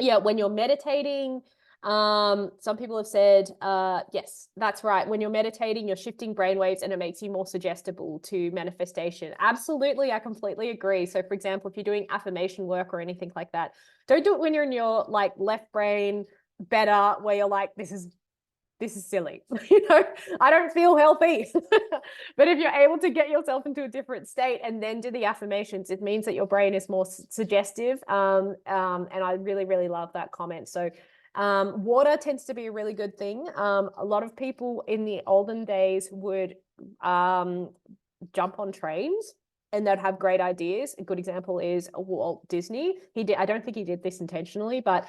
you're meditating. Some people have said, yes, that's right. When you're meditating, you're shifting brainwaves and it makes you more suggestible to manifestation. Absolutely. I completely agree. So for example, if you're doing affirmation work or anything like that, don't do it when you're in your like left brain better, where you're like, this is silly. I don't feel healthy. But if you're able to get yourself into a different state and then do the affirmations, it means that your brain is more suggestive. And I really, really love that comment. So water tends to be a really good thing. A lot of people in the olden days would jump on trains and they'd have great ideas. A good example is Walt Disney. I don't think he did this intentionally, but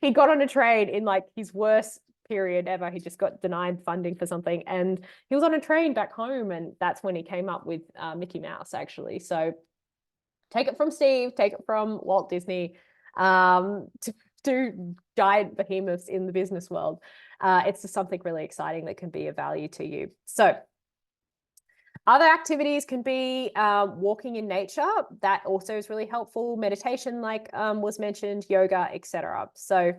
he got on a train in like his worst period ever. He just got denied funding for something, and he was on a train back home, and that's when he came up with Mickey Mouse, actually. So take it from Steve, take it from Walt Disney, to giant behemoths in the business world. It's just something really exciting that can be of value to you. So other activities can be walking in nature. That also is really helpful. Meditation, like was mentioned, yoga, etc. So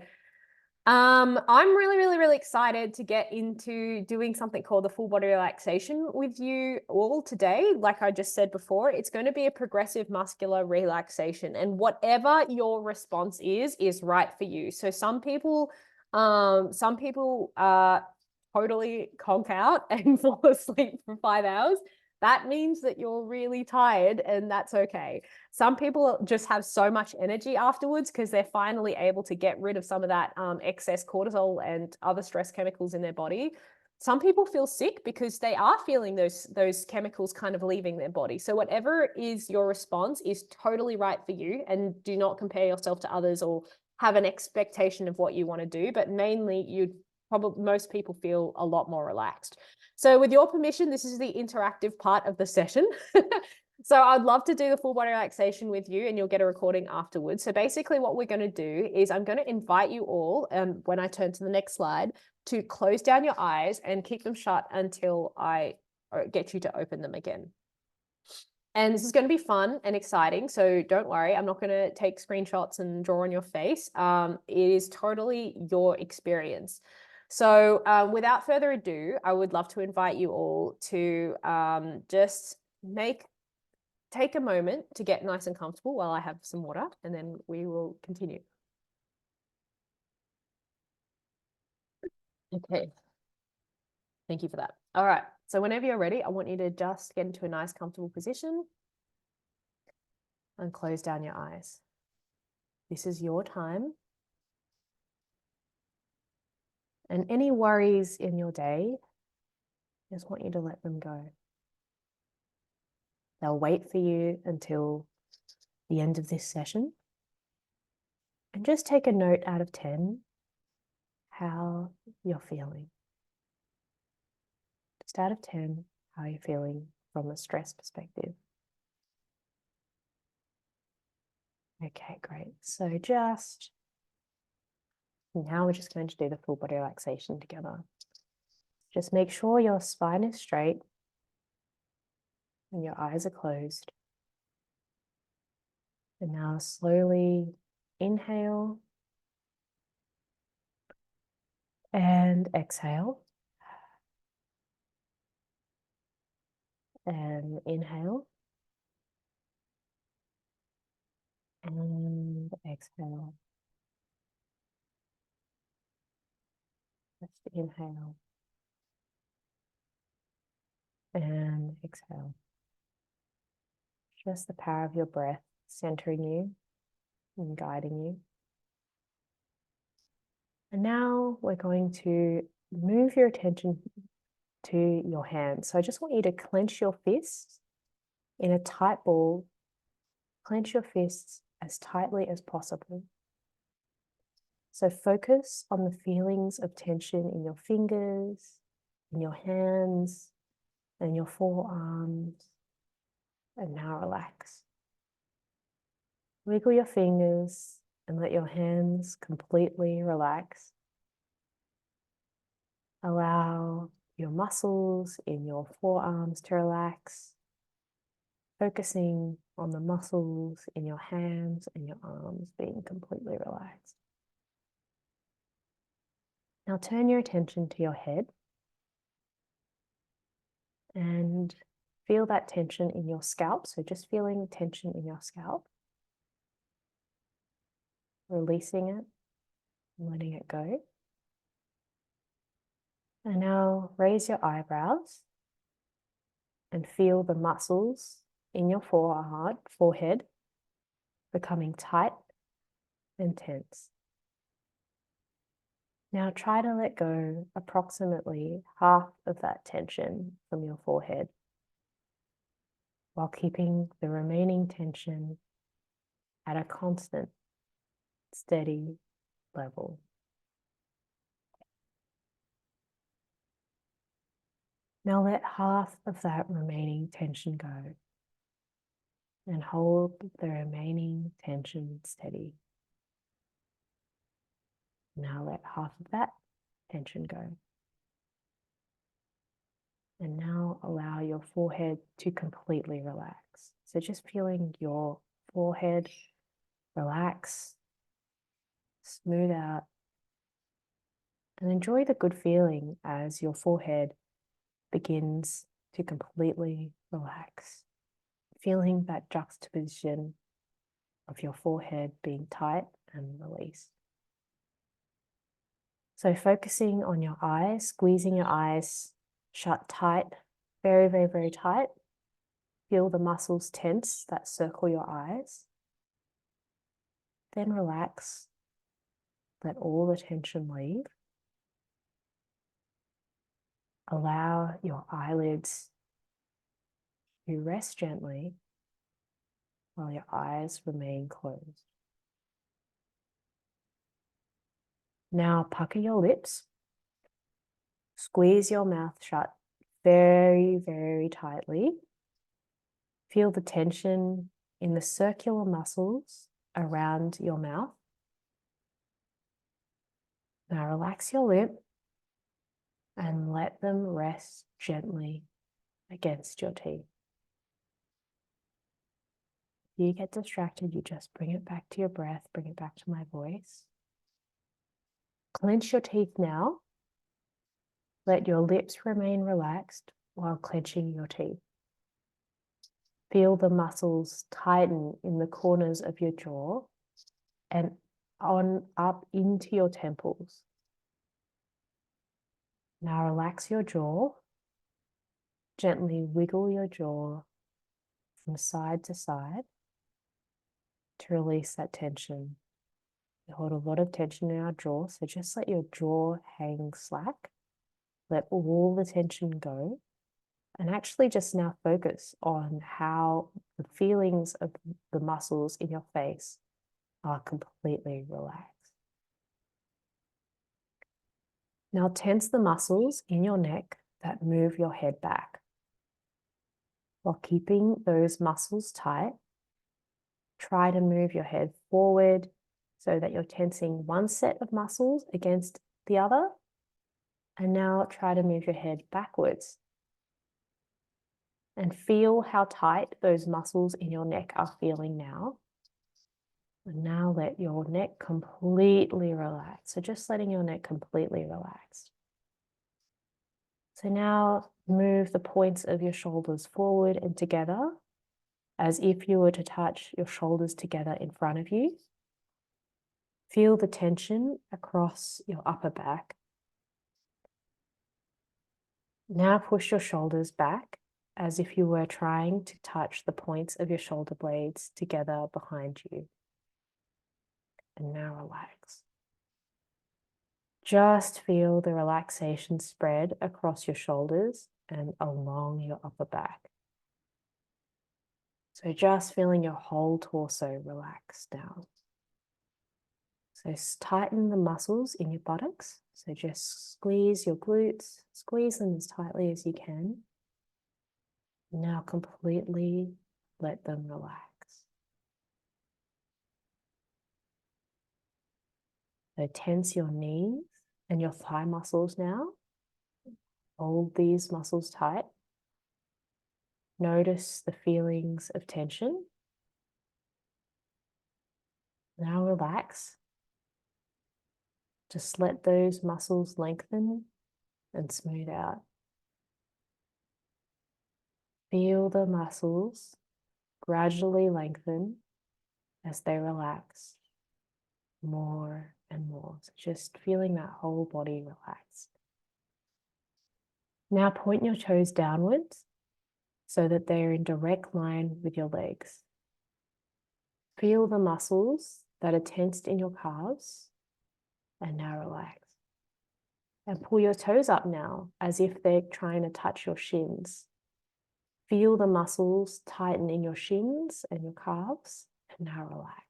I'm really, really, really excited to get into doing something called the full body relaxation with you all today. Like I just said before, it's going to be a progressive muscular relaxation, and whatever your response is right for you. So some people totally conk out and fall asleep for 5 hours. That means that you're really tired, and that's okay. Some people just have so much energy afterwards because they're finally able to get rid of some of that excess cortisol and other stress chemicals in their body. Some people feel sick because they are feeling those chemicals kind of leaving their body. So whatever is your response is totally right for you, and do not compare yourself to others or have an expectation of what you want to do. But mainly, most people feel a lot more relaxed. So with your permission, this is the interactive part of the session. So I'd love to do the full body relaxation with you, and you'll get a recording afterwards. So basically what we're going to do is I'm going to invite you all, when I turn to the next slide, to close down your eyes and keep them shut until I get you to open them again. And this is going to be fun and exciting. So don't worry, I'm not going to take screenshots and draw on your face. It is totally your experience. So without further ado, I would love to invite you all to just take a moment to get nice and comfortable while I have some water, and then we will continue. Okay. Thank you for that. All right. So whenever you're ready, I want you to just get into a nice, comfortable position and close down your eyes. This is your time. And any worries in your day, I just want you to let them go. They'll wait for you until the end of this session. And just take a note out of 10 how you're feeling. Just out of 10, how you're feeling from a stress perspective. Okay, great. So now we're just going to do the full body relaxation together. Just make sure your spine is straight and your eyes are closed. And now slowly inhale and exhale. And inhale And exhale. Just inhale. And exhale. Just the power of your breath centering you and guiding you. And now we're going to move your attention to your hands. So I just want you to clench your fists in a tight ball. Clench your fists as tightly as possible. So focus on the feelings of tension in your fingers, in your hands, and your forearms. And now relax. Wiggle your fingers and let your hands completely relax. Allow your muscles in your forearms to relax, focusing on the muscles in your hands and your arms being completely relaxed. Now turn your attention to your head and feel that tension in your scalp. So just feeling tension in your scalp, releasing it, letting it go. And now raise your eyebrows and feel the muscles in your forehead becoming tight and tense. Now try to let go approximately half of that tension from your forehead while keeping the remaining tension at a constant, steady level. Now let half of that remaining tension go and hold the remaining tension steady. Now let half of that tension go. And now allow your forehead to completely relax. So just feeling your forehead relax, smooth out, and enjoy the good feeling as your forehead begins to completely relax. Feeling that juxtaposition of your forehead being tight and released. So focusing on your eyes, squeezing your eyes shut tight, very, very, very tight. Feel the muscles tense that circle your eyes. Then relax. Let all the tension leave. Allow your eyelids to rest gently while your eyes remain closed. Now pucker your lips. Squeeze your mouth shut very, very tightly. Feel the tension in the circular muscles around your mouth. Now relax your lip and let them rest gently against your teeth. If you get distracted, you just bring it back to your breath, bring it back to my voice. Clench your teeth now. Let your lips remain relaxed while clenching your teeth. Feel the muscles tighten in the corners of your jaw and on up into your temples. Now relax your jaw. Gently wiggle your jaw from side to side to release that tension. We hold a lot of tension in our jaw, so just let your jaw hang slack. Let all the tension go. And actually just now focus on how the feelings of the muscles in your face are completely relaxed. Now tense the muscles in your neck that move your head back. While keeping those muscles tight, try to move your head forward so that you're tensing one set of muscles against the other. And now try to move your head backwards. And feel how tight those muscles in your neck are feeling now. And now let your neck completely relax. So just letting your neck completely relax. So now move the points of your shoulders forward and together as if you were to touch your shoulders together in front of you. Feel the tension across your upper back. Now push your shoulders back as if you were trying to touch the points of your shoulder blades together behind you. And now relax. Just feel the relaxation spread across your shoulders and along your upper back. So just feeling your whole torso relax down. So tighten the muscles in your buttocks. So just squeeze your glutes, squeeze them as tightly as you can. Now completely let them relax. So tense your knees and your thigh muscles now. Hold these muscles tight. Notice the feelings of tension. Now relax. Just let those muscles lengthen and smooth out. Feel the muscles gradually lengthen as they relax more and more. So just feeling that whole body relaxed. Now point your toes downwards so that they're in direct line with your legs. Feel the muscles that are tensed in your calves and now relax. And pull your toes up now as if they're trying to touch your shins. Feel the muscles tighten in your shins and your calves and now relax.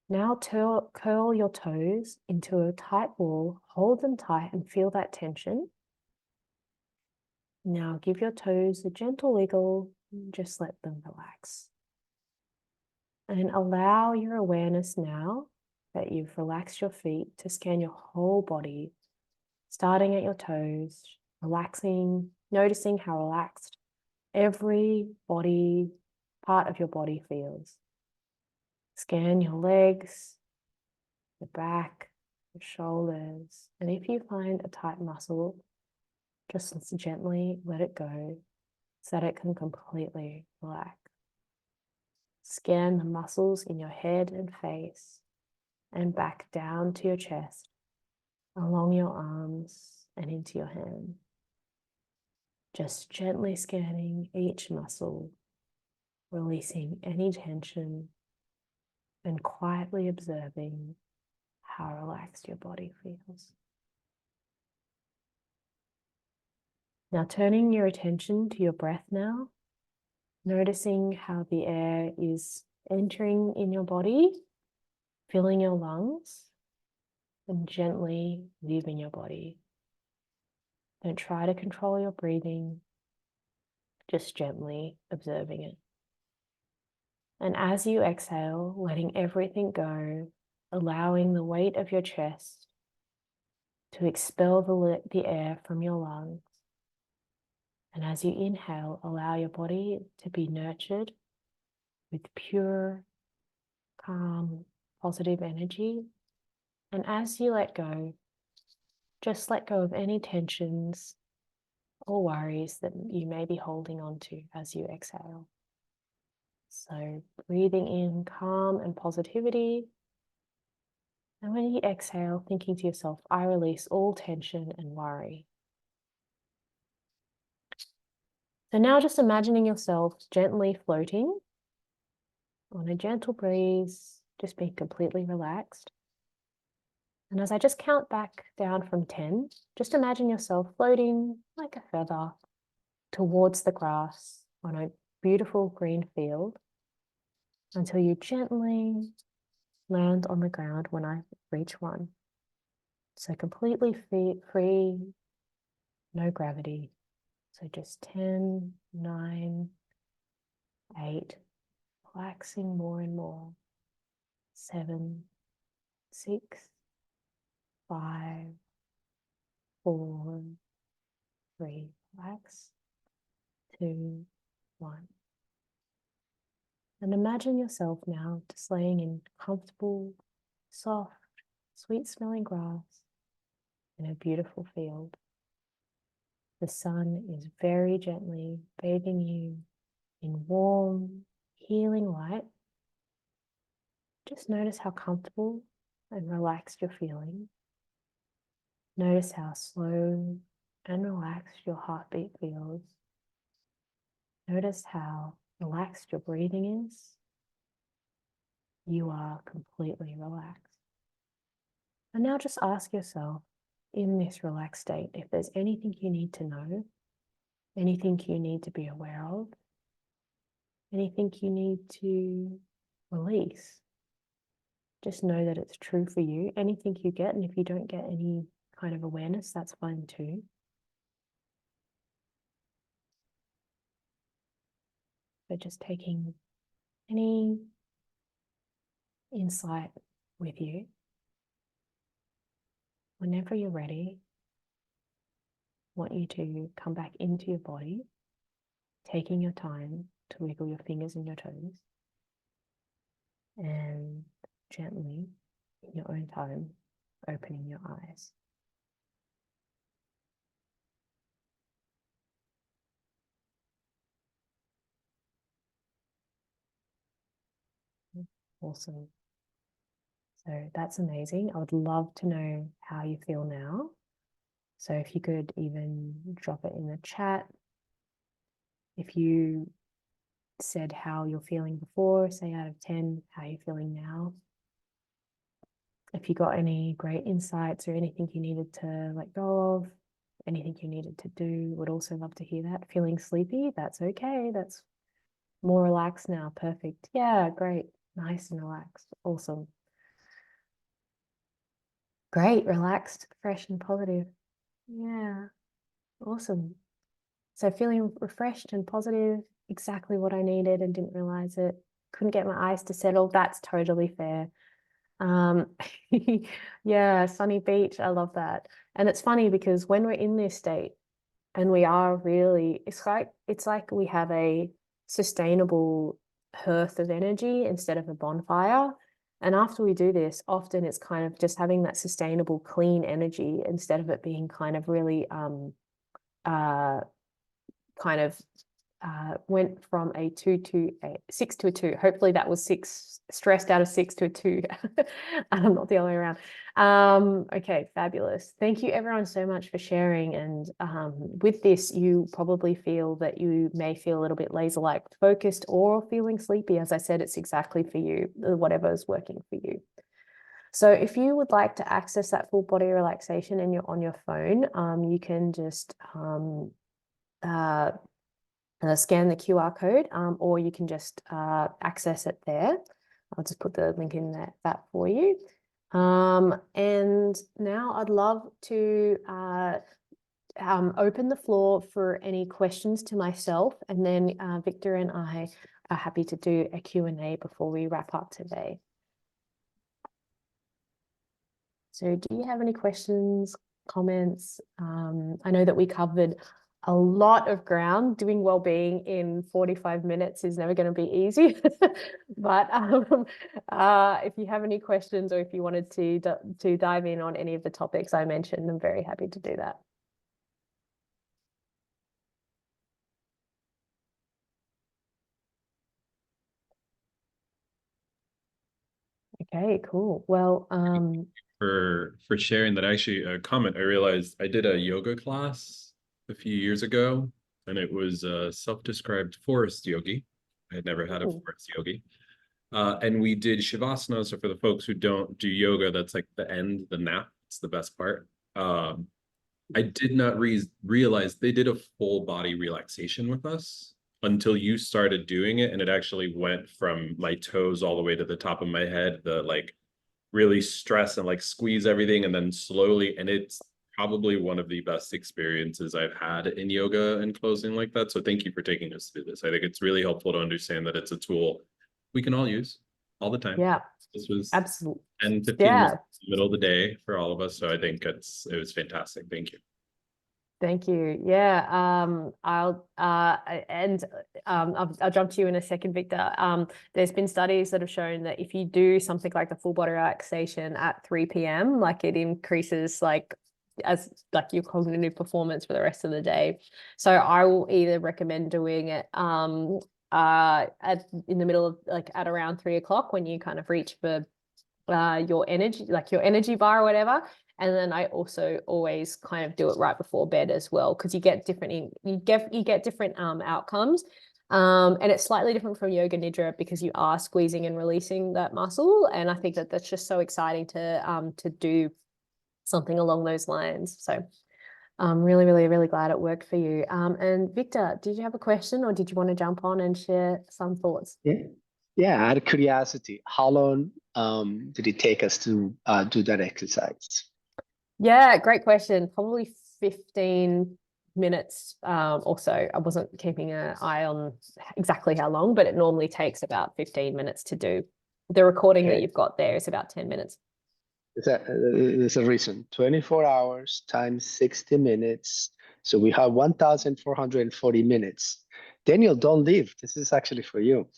Now curl your toes into a tight ball, hold them tight and feel that tension. Now give your toes a gentle wiggle, and just let them relax. And allow your awareness now that you've relaxed your feet to scan your whole body, starting at your toes, relaxing, noticing how relaxed every body part of your body feels. Scan your legs, your back, your shoulders, and if you find a tight muscle, just gently let it go so that it can completely relax. Scan the muscles in your head and face and back down to your chest, along your arms and into your hand. Just gently scanning each muscle, releasing any tension and quietly observing how relaxed your body feels. Now turning your attention to your breath now, noticing how the air is entering in your body, filling your lungs, and gently leaving your body. Don't try to control your breathing, just gently observing it. And as you exhale, letting everything go, allowing the weight of your chest to expel the air from your lungs. And as you inhale, allow your body to be nurtured with pure, calm, positive energy. And as you let go, just let go of any tensions or worries that you may be holding on to as you exhale. So breathing in calm and positivity. And when you exhale, thinking to yourself, I release all tension and worry. So now just imagining yourself gently floating on a gentle breeze, just being completely relaxed. And as I just count back down from 10, just imagine yourself floating like a feather towards the grass on a beautiful green field until you gently land on the ground when I reach 1. So completely free, no gravity. So just 10, 9, 8, relaxing more and more. 7, 6, 5, 4, 3, relax. 2, 1. And imagine yourself now just laying in comfortable, soft, sweet-smelling grass in a beautiful field. The sun is very gently bathing you in warm, healing light. Just notice how comfortable and relaxed you're feeling. Notice how slow and relaxed your heartbeat feels. Notice how relaxed your breathing is. You are completely relaxed. And now just ask yourself, in this relaxed state, if there's anything you need to know, anything you need to be aware of, anything you need to release. Just know that it's true for you. Anything you get, and if you don't get any kind of awareness, that's fine too. So just taking any insight with you. Whenever you're ready, I want you to come back into your body, taking your time to wiggle your fingers and your toes, and gently, in your own time, opening your eyes. Awesome. So that's amazing. I would love to know how you feel now. So if you could even drop it in the chat. If you said how you're feeling before, say out of 10, how you're feeling now. If you got any great insights or anything you needed to let go of, anything you needed to do, would also love to hear that. Feeling sleepy, that's okay. That's more relaxed now. Perfect. Yeah, great. Nice and relaxed. Awesome. Great, relaxed, fresh and positive. Yeah, awesome. So feeling refreshed and positive, exactly what I needed and didn't realize it. Couldn't get my eyes to settle. That's totally fair. Yeah, sunny beach. I love that. And it's funny because when we're in this state and we are really, it's like we have a sustainable hearth of energy instead of a bonfire. And after we do this, often it's kind of just having that sustainable, clean energy instead of it being kind of really went from a 2 to a 6 to a 2. Hopefully that was 6 stressed out of 6 to a 2. Not the other way around. Okay, fabulous. Thank you everyone so much for sharing. And with this, you probably feel that you may feel a little bit laser-like focused or feeling sleepy. As I said, it's exactly for you, whatever is working for you. So if you would like to access that full body relaxation and you're on your phone, you can just scan the QR code, or you can just access it there. I'll just put the link in that for you. And now I'd love to open the floor for any questions to myself, and then Victor and I are happy to do a Q&A before we wrap up today. So do you have any questions, comments? I know that we covered a lot of ground. Doing well-being in 45 minutes is never going to be easy. But if you have any questions or if you wanted to dive in on any of the topics I mentioned, I'm very happy to do that. Okay, cool. Well, for sharing that. Actually, a comment, I realized I did a yoga class a few years ago, and it was a self-described forest yogi. I had never had a forest yogi. And we did Shavasana. So for the folks who don't do yoga, that's like the end, the nap. It's the best part. I did not realize they did a full body relaxation with us until you started doing it. And it actually went from my toes all the way to the top of my head, the like really stress and like squeeze everything, and then slowly. And it's probably one of the best experiences I've had in yoga and closing like that. So thank you for taking us through this. I think it's really helpful to understand that it's a tool we can all use all the time. Yeah, this was absolutely. 10, 15 minutes in the middle of the day for all of us. So I think it was fantastic. Thank you. Thank you. Yeah, I'll jump to you in a second, Victor. There's been studies that have shown that if you do something like the full body relaxation at 3 p.m., like it increases your cognitive performance for the rest of the day. So I will either recommend doing it in the middle of like at around 3 o'clock when you kind of reach for your energy, like your energy bar or whatever. And then I also always kind of do it right before bed as well, because you get different different outcomes. And it's slightly different from yoga nidra because you are squeezing and releasing that muscle. And I think that that's just so exciting to do something along those lines. So I'm really, really, really glad it worked for you. And Victor, did you have a question or did you want to jump on and share some thoughts? Yeah, out of curiosity, how long did it take us to do that exercise? Yeah, great question. Probably 15 minutes or so. I wasn't keeping an eye on exactly how long, but it normally takes about 15 minutes to do. The recording that you've got there is about 10 minutes. There's a reason. 24 hours times 60 minutes. So we have 1,440 minutes. Daniel, don't leave. This is actually for you.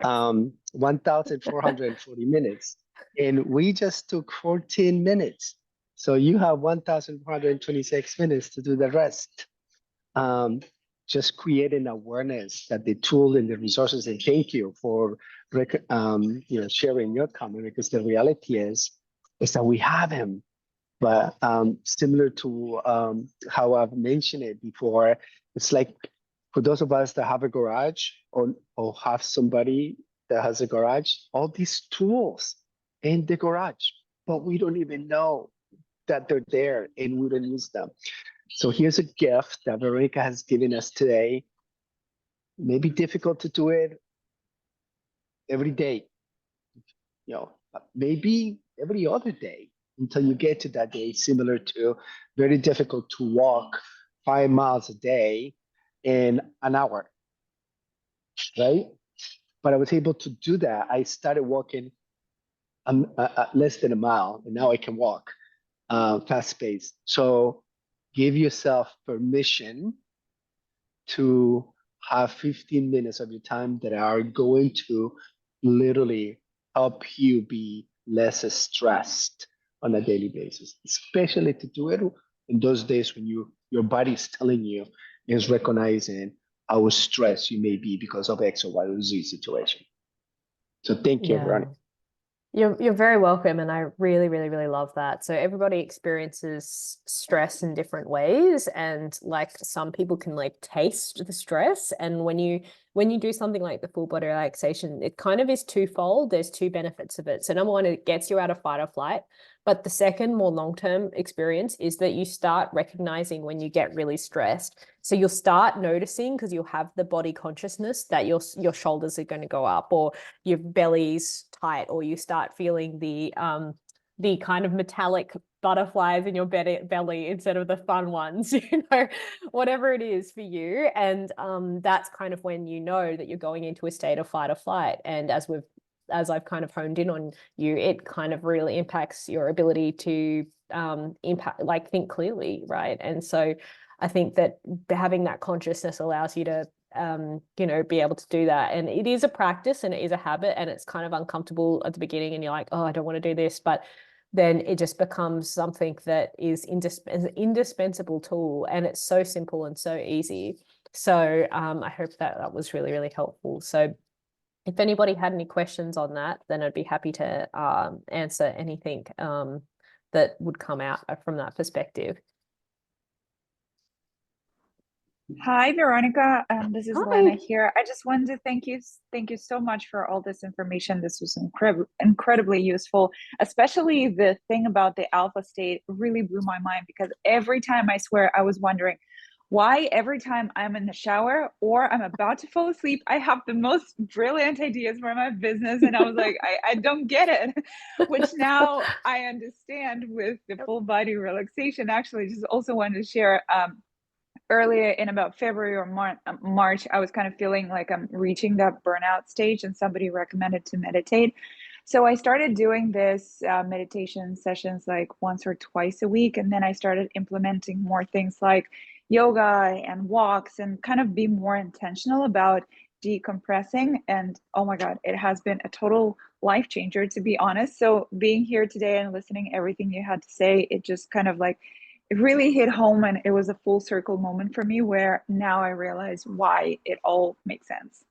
1,440 minutes. And we just took 14 minutes. So you have 1,426 minutes to do the rest. Just creating awareness that the tool and the resources, and thank you for sharing your comment, because the reality is that we have him. But similar to how I've mentioned it before, it's like for those of us that have a garage or have somebody that has a garage, all these tools in the garage, but we don't even know that they're there and we don't use them. So here's a gift that Veronica has given us today. Maybe difficult to do it every day, maybe every other day until you get to that day, similar to very difficult to walk 5 miles a day in an hour, right? But I was able to do that. I started walking less than a mile, and now I can walk fast paced. So give yourself permission to have 15 minutes of your time that are going to literally help you be less stressed on a daily basis, especially to do it in those days when your body is telling you, is recognizing how stressed you may be because of X or Y or Z situation. So thank you, Veronica. You're very welcome, and I really, really, really love that. So everybody experiences stress in different ways, and like some people can like taste the stress. And when you do something like the full body relaxation, it kind of is twofold. There's two benefits of it. So number one, it gets you out of fight or flight. But the second, more long-term experience is that you start recognizing when you get really stressed. So you'll start noticing, because you'll have the body consciousness that your shoulders are going to go up, or your belly's tight, or you start feeling the kind of metallic butterflies in your belly instead of the fun ones, whatever it is for you. And that's kind of when you know that you're going into a state of fight or flight. And as I've kind of honed in on you, it kind of really impacts your ability to think clearly, right? And so I think that having that consciousness allows you to be able to do that. And it is a practice and it is a habit, and it's kind of uncomfortable at the beginning and you're like, oh, I don't want to do this, but then it just becomes something that is an indispensable tool, and it's so simple and so easy. So I hope that was really, really helpful. So if anybody had any questions on that, then I'd be happy to answer anything that would come out from that perspective. Hi, Veronica. This is Hi. Lena here. I just wanted to thank you so much for all this information. This was incredibly useful, especially the thing about the alpha state really blew my mind, because every time, I swear, I was wondering why every time I'm in the shower or I'm about to fall asleep, I have the most brilliant ideas for my business. And I was like, I don't get it, which now I understand with the full body relaxation. Actually, just also wanted to share earlier in about February or March, I was kind of feeling like I'm reaching that burnout stage, and somebody recommended to meditate. So I started doing this meditation sessions like once or twice a week. And then I started implementing more things like yoga and walks, and kind of be more intentional about decompressing. And oh my God, it has been a total life changer, to be honest. So being here today and listening to everything you had to say, it just kind of like, it really hit home, and it was a full circle moment for me where now I realize why it all makes sense.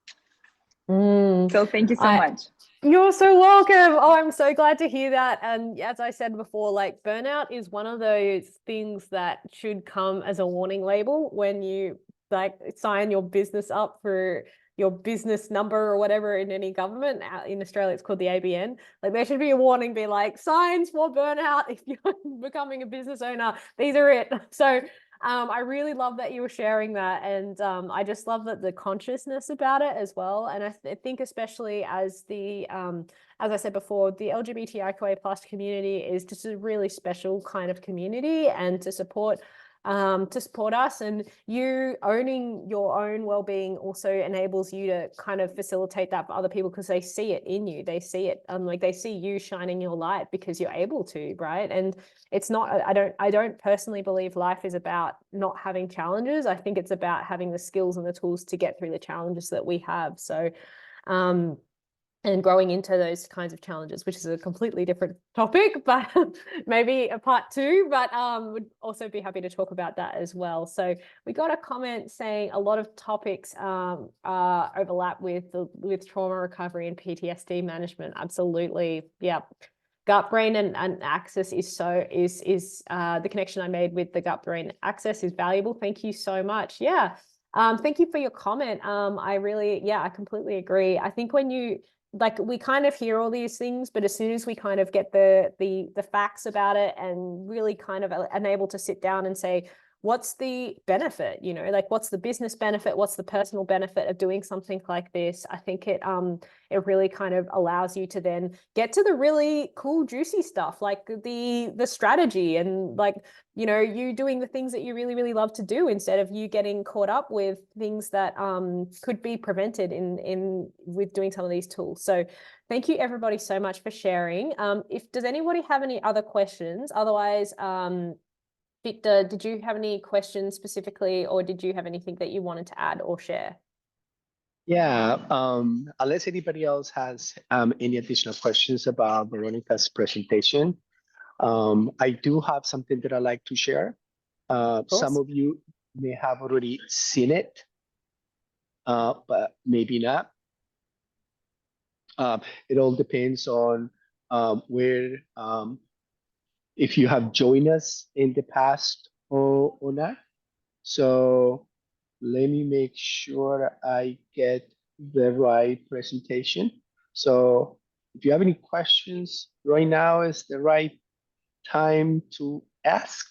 So thank you so much. You're so welcome. Oh, I'm so glad to hear that. And as I said before, like burnout is one of those things that should come as a warning label when you like sign your business up for your business number or whatever in any government. In Australia, it's called the ABN. Like there should be a warning, be like signs for burnout if you're becoming a business owner. These are it. So I really love that you were sharing that, and I just love that the consciousness about it as well. And I think especially as the as I said before, the LGBTIQA plus community is just a really special kind of community, and to support us, and you owning your own well-being also enables you to kind of facilitate that for other people because they see it in you. They see it, like they see you shining your light because you're able to, right? And it's not, I don't personally believe life is about not having challenges. I think it's about having the skills and the tools to get through the challenges that we have. So and growing into those kinds of challenges, which is a completely different topic, but maybe a part 2, but would also be happy to talk about that as well. So we got a comment saying a lot of topics overlap with trauma recovery and PTSD management. Absolutely. Yeah. Gut brain and access is the connection I made with the gut brain access is valuable. Thank you so much. Yeah. Thank you for your comment. I completely agree. I think when you, like, we kind of hear all these things, but as soon as we kind of get the facts about it and really kind of unable to sit down and say, what's the benefit, like what's the business benefit, what's the personal benefit of doing something like this? I think it really kind of allows you to then get to the really cool, juicy stuff, like the strategy and like, you doing the things that you really, really love to do instead of you getting caught up with things that could be prevented with doing some of these tools. So thank you everybody so much for sharing. Does anybody have any other questions? Otherwise, Victor, did you have any questions specifically, or did you have anything that you wanted to add or share? Yeah, unless anybody else has any additional questions about Veronica's presentation, I do have something that I'd like to share. Some of you may have already seen it, but maybe not. It all depends on where, if you have joined us in the past or not. So let me make sure I get the right presentation. So if you have any questions, right now is the right time to ask.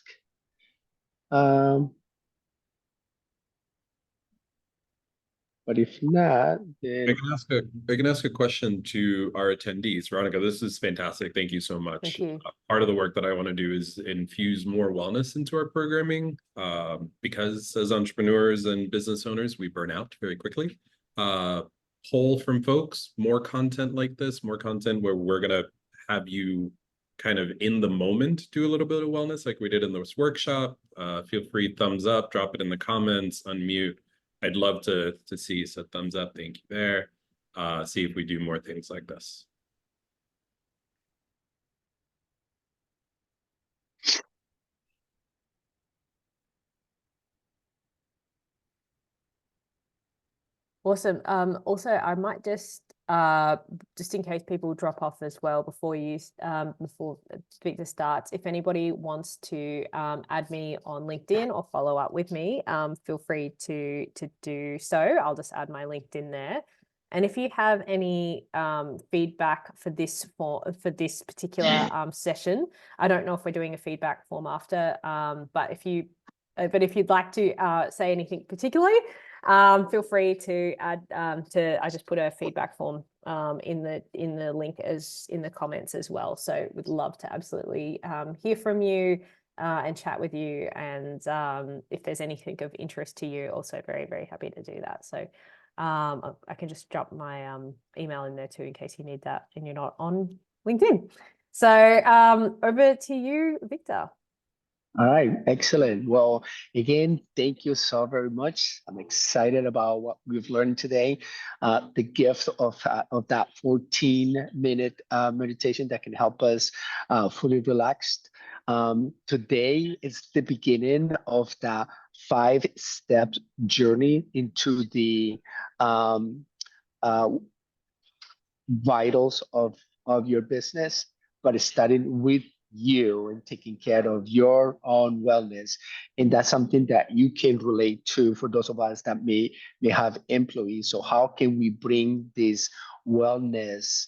But if not, then I can ask a question to our attendees. Veronica, this is fantastic. Thank you so much. Thank you. Part of the work that I want to do is infuse more wellness into our programming, because as entrepreneurs and business owners, we burn out very quickly. Pull from folks, more content like this, more content where we're going to have you kind of in the moment do a little bit of wellness like we did in this workshop. Feel free, thumbs up, drop it in the comments, unmute. I'd love to see, so thumbs up, thank you there. See if we do more things like this. Awesome. Also, I might just in case people drop off as well before Victor starts, if anybody wants to add me on LinkedIn or follow up with me, feel free to do so. I'll just add my LinkedIn there. And if you have any feedback for this particular session, I don't know if we're doing a feedback form after, but if you'd like to say anything particularly, feel free to add I just put a feedback form in the link as in the comments as well. So would love to absolutely hear from you and chat with you. And if there's anything of interest to you, also very, very happy to do that. So I can just drop my email in there too, in case you need that and you're not on LinkedIn. So over to you, Victor. All right, excellent. Well, again, thank you so very much. I'm excited about what we've learned today. The gift of that 14-minute meditation that can help us fully relaxed. Today is the beginning of the 5-step journey into the vitals of your business, but starting with you and taking care of your own wellness. And that's something that you can relate to for those of us that may have employees. So how can we bring this wellness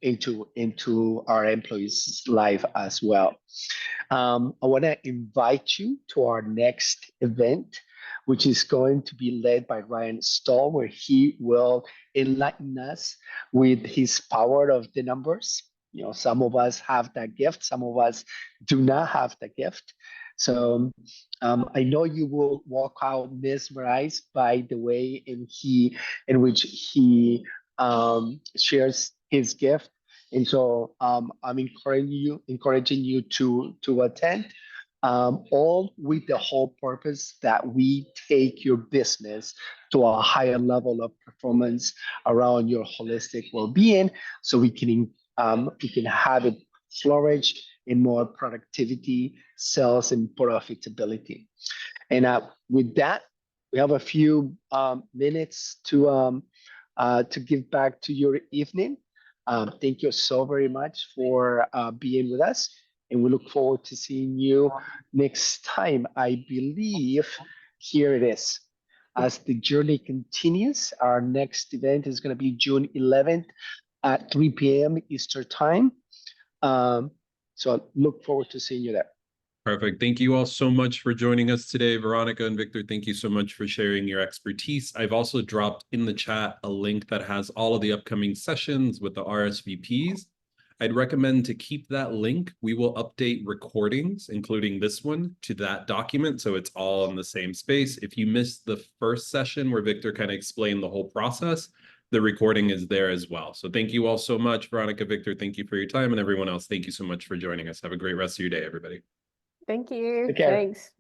into our employees' life as well? I want to invite you to our next event, which is going to be led by Ryan Stoll, where he will enlighten us with his power of the numbers. You know, some of us have that gift, some of us do not have the gift. So I know you will walk out mesmerized by the way in which he shares his gift. And so I'm encouraging you to attend, all with the whole purpose that we take your business to a higher level of performance around your holistic well-being, so we can have it flourish in more productivity, sales, and profitability. And with that, we have a few minutes to give back to your evening. Thank you so very much for being with us, and we look forward to seeing you next time. I believe here it is. As the journey continues, our next event is going to be June 11th at 3 p.m. Eastern time. So look forward to seeing you there. Perfect. Thank you all so much for joining us today. Veronica and Victor, thank you so much for sharing your expertise. I've also dropped in the chat a link that has all of the upcoming sessions with the RSVPs. I'd recommend to keep that link. We will update recordings, including this one, to that document, so it's all in the same space. If you missed the first session where Victor kind of explained the whole process, the recording is there as well. So thank you all so much. Veronica, Victor, thank you for your time, and everyone else, thank you so much for joining us. Have a great rest of your day, everybody. Thank you. Take care. Thanks.